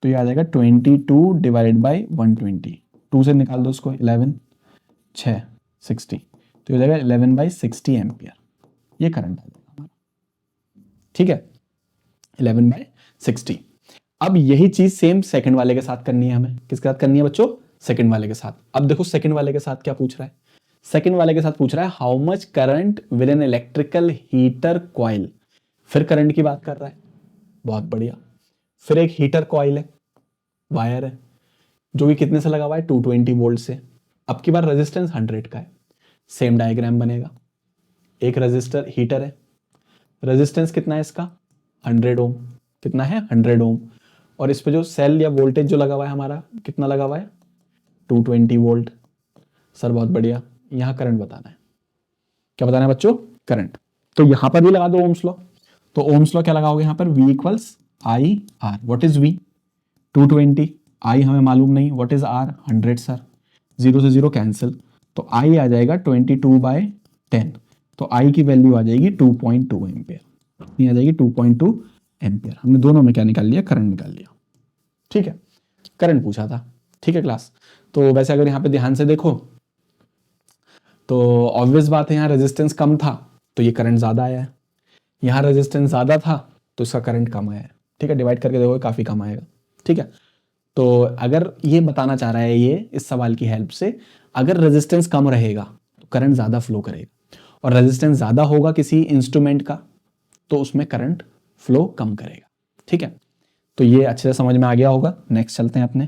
तो ये आ जाएगा 22 डिवाइड बाई 120। 2 से निकाल दो उसको, 11 6 60, तो ये हो जाएगा 11/60 एम्पियर। ये करंट आ जाएगा हमारा, ठीक है, 11/60। अब यही चीज सेम सेकंड वाले के साथ करनी है हमें। किसके साथ करनी है बच्चों, सेकंड वाले के साथ। अब देखो सेकंड वाले के साथ क्या पूछ रहा है, सेकंड वाले के साथ पूछ रहा है how much current will an electrical heater coil. फिर करंट की बात कर रहा है, बहुत बढ़िया। फिर एक हीटर कॉइल है, वायर है, जो कि कितने से लगा हुआ है 220 वोल्ट से। अब की बार रेजिस्टेंस 100 का है, सेम डायग्राम बनेगा। एक रेजिस्टर हीटर है, रेजिस्टेंस कितना है इसका 100 ओम। कितना है 100 ओम। और इस पे जो सेल या वोल्टेज जो लगा हुआ है हमारा, कितना लगा हुआ है 220 वोल्ट। सर बहुत बढ़िया, यहां करंट बताना है। क्या बताना है बच्चों, करंट। तो यहां पर भी लगा दो ओम्स लॉ। तो ओम्स लॉ क्या लगाओगे यहाँ पर, V equals IR। What is V, 220। I हमें मालूम नहीं, व्हाट इज R, 100 सर। 0 से 0 कैंसिल, तो I आ जाएगा 22/10। तो I की वैल्यू आ जाएगी 2.2 एम्पियर। कितनी आ जाएगी 2.2 एम्पियर। हमने दोनों में क्या निकाल लिया, करंट निकाल लिया, ठीक है। करंट पूछा था, ठीक है क्लास। तो वैसे अगर यहाँ पे ध्यान से देखो तो ऑब्वियस बात है, यहाँ रेजिस्टेंस कम था तो ये करंट ज्यादा आया है, यहाँ रेजिस्टेंस ज्यादा था तो इसका करंट कम आया है, ठीक है। डिवाइड करके देखो काफी कम आएगा, ठीक है। तो अगर ये बताना चाह रहा है ये इस सवाल की हेल्प से, अगर रेजिस्टेंस कम रहेगा तो करंट ज्यादा फ्लो करेगा, और रेजिस्टेंस ज्यादा होगा किसी इंस्ट्रूमेंट का तो उसमें करंट फ्लो कम करेगा, ठीक है। तो ये अच्छे से समझ में आ गया होगा। नेक्स्ट चलते हैं अपने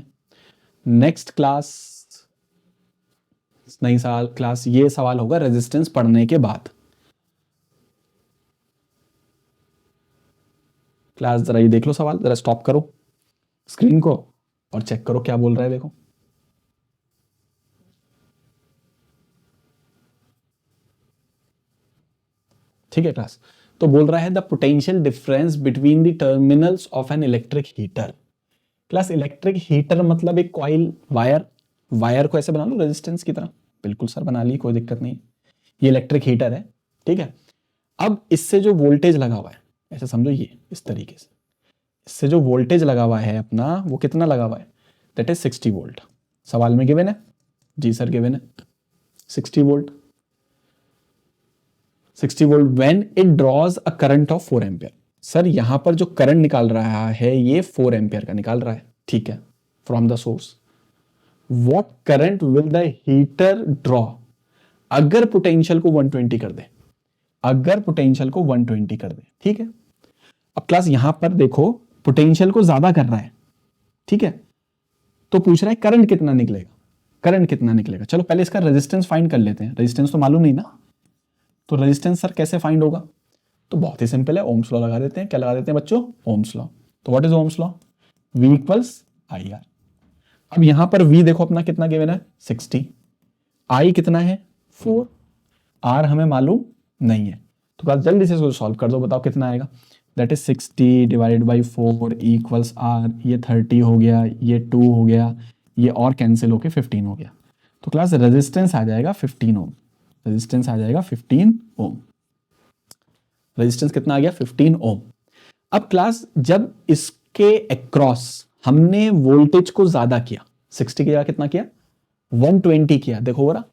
नेक्स्ट क्लास, नई साल क्लास। ये सवाल होगा रेजिस्टेंस पढ़ने के बाद। क्लास जरा ये देख लो सवाल, जरा स्टॉप करो स्क्रीन को और चेक करो क्या बोल रहा है, देखो। ठीक है क्लास, तो बोल रहा है the potential difference between the terminals of an electric heater. Class electric heater मतलब एक कॉइल, वायर। वायर को ऐसे बना लो रेजिस्टेंस की तरह, बिल्कुल सर बना ली, कोई दिक्कत नहीं। ये इलेक्ट्रिक हीटर है, ठीक है। अब इससे जो वोल्टेज लगा हुआ है, ऐसे समझो ये इस तरीके से, इससे जो वोल्टेज लगा हुआ है अपना, वो कितना लगा हुआ है, दैट इज 60 वोल्ट। सवाल में गिवन है, जी सर गिवन है 60 volt. 60 volt when it draws a current of 4 ampere. Sir यहां पर जो करंट निकाल रहा है ये 4 एम्पियर का निकाल रहा है, ठीक है, from the source. What current will the heater draw, अगर पोटेंशियल को 120 कर दे, अगर पोटेंशियल को 120 कर दे, ठीक है। अब क्लास यहां पर देखो पोटेंशियल को ज्यादा कर रहा है, ठीक है, तो पूछ रहा है करंट कितना निकलेगा, करंट कितना निकलेगा। चलो पहले इसका रेजिस्टेंस फाइंड कर लेते हैं, रेजिस्टेंस तो मालूम नहीं ना, तो रेजिस्टेंस सर कैसे फाइंड होगा, तो बहुत ही सिंपल है, ओम्स लॉ लगा देते हैं। क्या लगा देते हैं बच्चों, ओम्स लॉ। तो what is Ohm's law, V equals IR। अब यहां पर V देखो अपना कितना गिवन है 60, I कितना है 4, R हमें मालूम नहीं है। तो क्लास जल्दी से इसको सॉल्व कर दो, बताओ कितना आएगा। That is 60 divided by 4 equals R। ये 30 हो गया, ये 2 हो गया, ये और कैंसिल होके 15 हो गया। तो क्लास रेजिस्टेंस आ जाएगा 15 ओम, रेजिस्टेंस आ जाएगा 15 ओम। रेजिस्टेंस कितना आ गया 15 ओम। अब क्लास जब इसके अक्रॉस हमने वोल्टेज को ज्यादा किया, 60 की जगह कितना किया 120 किया, देखो हो रहा,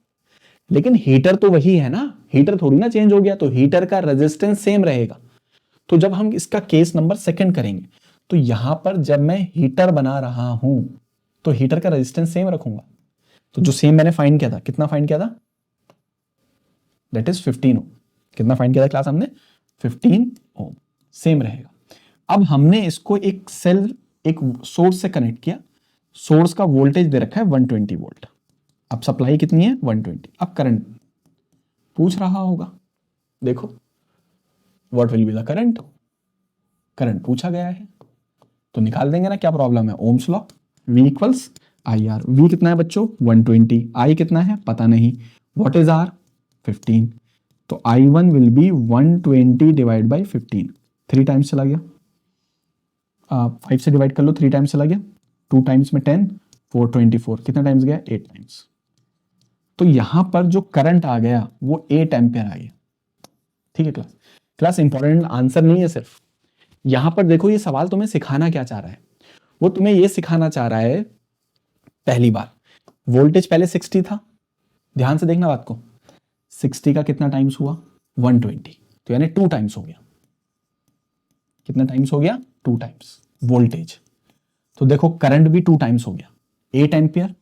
लेकिन हीटर तो वही है ना, हीटर थोड़ी ना चेंज हो गया, तो हीटर का रेजिस्टेंस सेम रहेगा। तो जब हम इसका केस नंबर सेकंड करेंगे, तो यहां पर जब मैं हीटर बना रहा हूं तो हीटर का रेजिस्टेंस सेम रखूंगा। तो जो सेम मैंने फाइंड किया था, कितना फाइंड किया था, दैट इज 15 ओम। कितना फाइंड किया था क्लास हमने 15 ओम। सेम रहेगा। अब हमने इसको एक सोर्स से कनेक्ट किया, सोर्स का वोल्टेज दे रखा है 120 वोल्ट, अब सप्लाई कितनी है 120। अब करंट पूछ रहा होगा, देखो what will be the current, current पूछा गया है तो निकाल देंगे ना, क्या प्रॉब्लम है, Ohm's law, V equals I R. V कितना है बच्चों 120, I कितना है पता नहीं, व्हाट इज R 15, तो I1 will be 120 divide by 15, 3 times चला गया, 5 से डिवाइड कर लो, 3 टाइम्स चला गया, 2 टाइम्स में 10, 424, कितना टाइम्स गया 8 टाइम्स। तो यहां पर जो करंट आ गया वो 8 एम्पियर आ गया। ठीक है क्लास, क्लास इंपॉर्टेंट आंसर नहीं है सिर्फ, यहां पर देखो ये सवाल तुम्हें सिखाना क्या चाह रहा है, वो तुम्हें ये सिखाना चाह रहा है, पहली बार वोल्टेज पहले 60 था, ध्यान से देखना बात को, 60 का कितना टाइम्स हुआ 120, तो यानी 2 टाइम्स हो गया, कितना टाइम्स हो गया 2 टाइम्स वोल्टेज। तो देखो करंट भी 2 टाइम्स हो गया, 8 एम्पियर,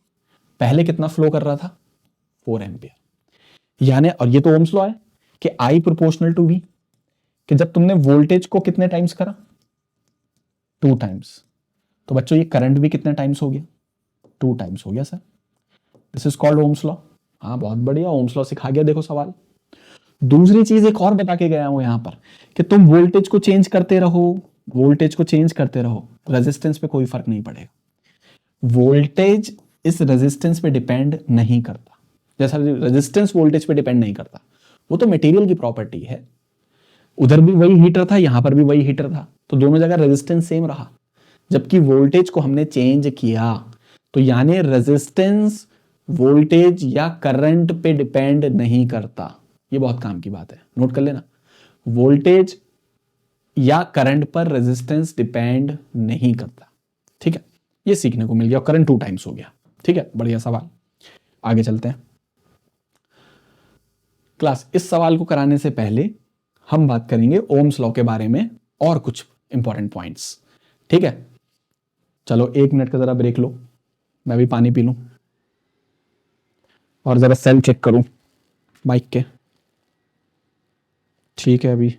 पहले कितना फ्लो कर रहा था 4 एम्पियर, यानी, और ये तो ओम्स लॉ है कि I प्रोपोर्शनल टू V, कि जब तुमने वोल्टेज को कितने टाइम्स करा 2 टाइम्स, तो बच्चों ये करंट भी कितने टाइम्स हो गया 2 टाइम्स हो गया sir, this is called Ohm's law. हाँ बहुत बढ़िया, ओम्स लॉ सिखा गया देखो सवाल। दूसरी चीज एक और बता के गया हूं यहां पर कि तुम वोल्टेज को चेंज करते रहो, वोल्टेज को चेंज करते रहो, रेजिस्टेंस पे कोई फर्क नहीं पड़ेगा, वोल्टेज इस रेजिस्टेंस पे डिपेंड नहीं करता, जैसा रेजिस्टेंस वोल्टेज पे डिपेंड नहीं करता, वो तो मटेरियल की प्रॉपर्टी है, उधर भी वही हीटर था यहां पर भी वही हीटर था, तो दोनों जगह रेजिस्टेंस सेम रहा, जबकि वोल्टेज को हमने चेंज किया, तो यानी रेजिस्टेंस वोल्टेज या करंट पे डिपेंड नहीं करता, ये बहुत काम की बात है, नोट कर लेना, वोल्टेज या करंट पर रेजिस्टेंस डिपेंड नहीं करता। ठीक है, ये सीखने को मिल गया, करंट 2 टाइम्स हो गया। ठीक है, बढ़िया सवाल, आगे चलते हैं क्लास। इस सवाल को कराने से पहले हम बात करेंगे ओम्स लॉ के बारे में और कुछ इंपॉर्टेंट पॉइंट्स। ठीक है, चलो 1 मिनट का जरा ब्रेक लो, मैं भी पानी पी लूं और जरा सेल चेक करूं बाइक के। ठीक है, अभी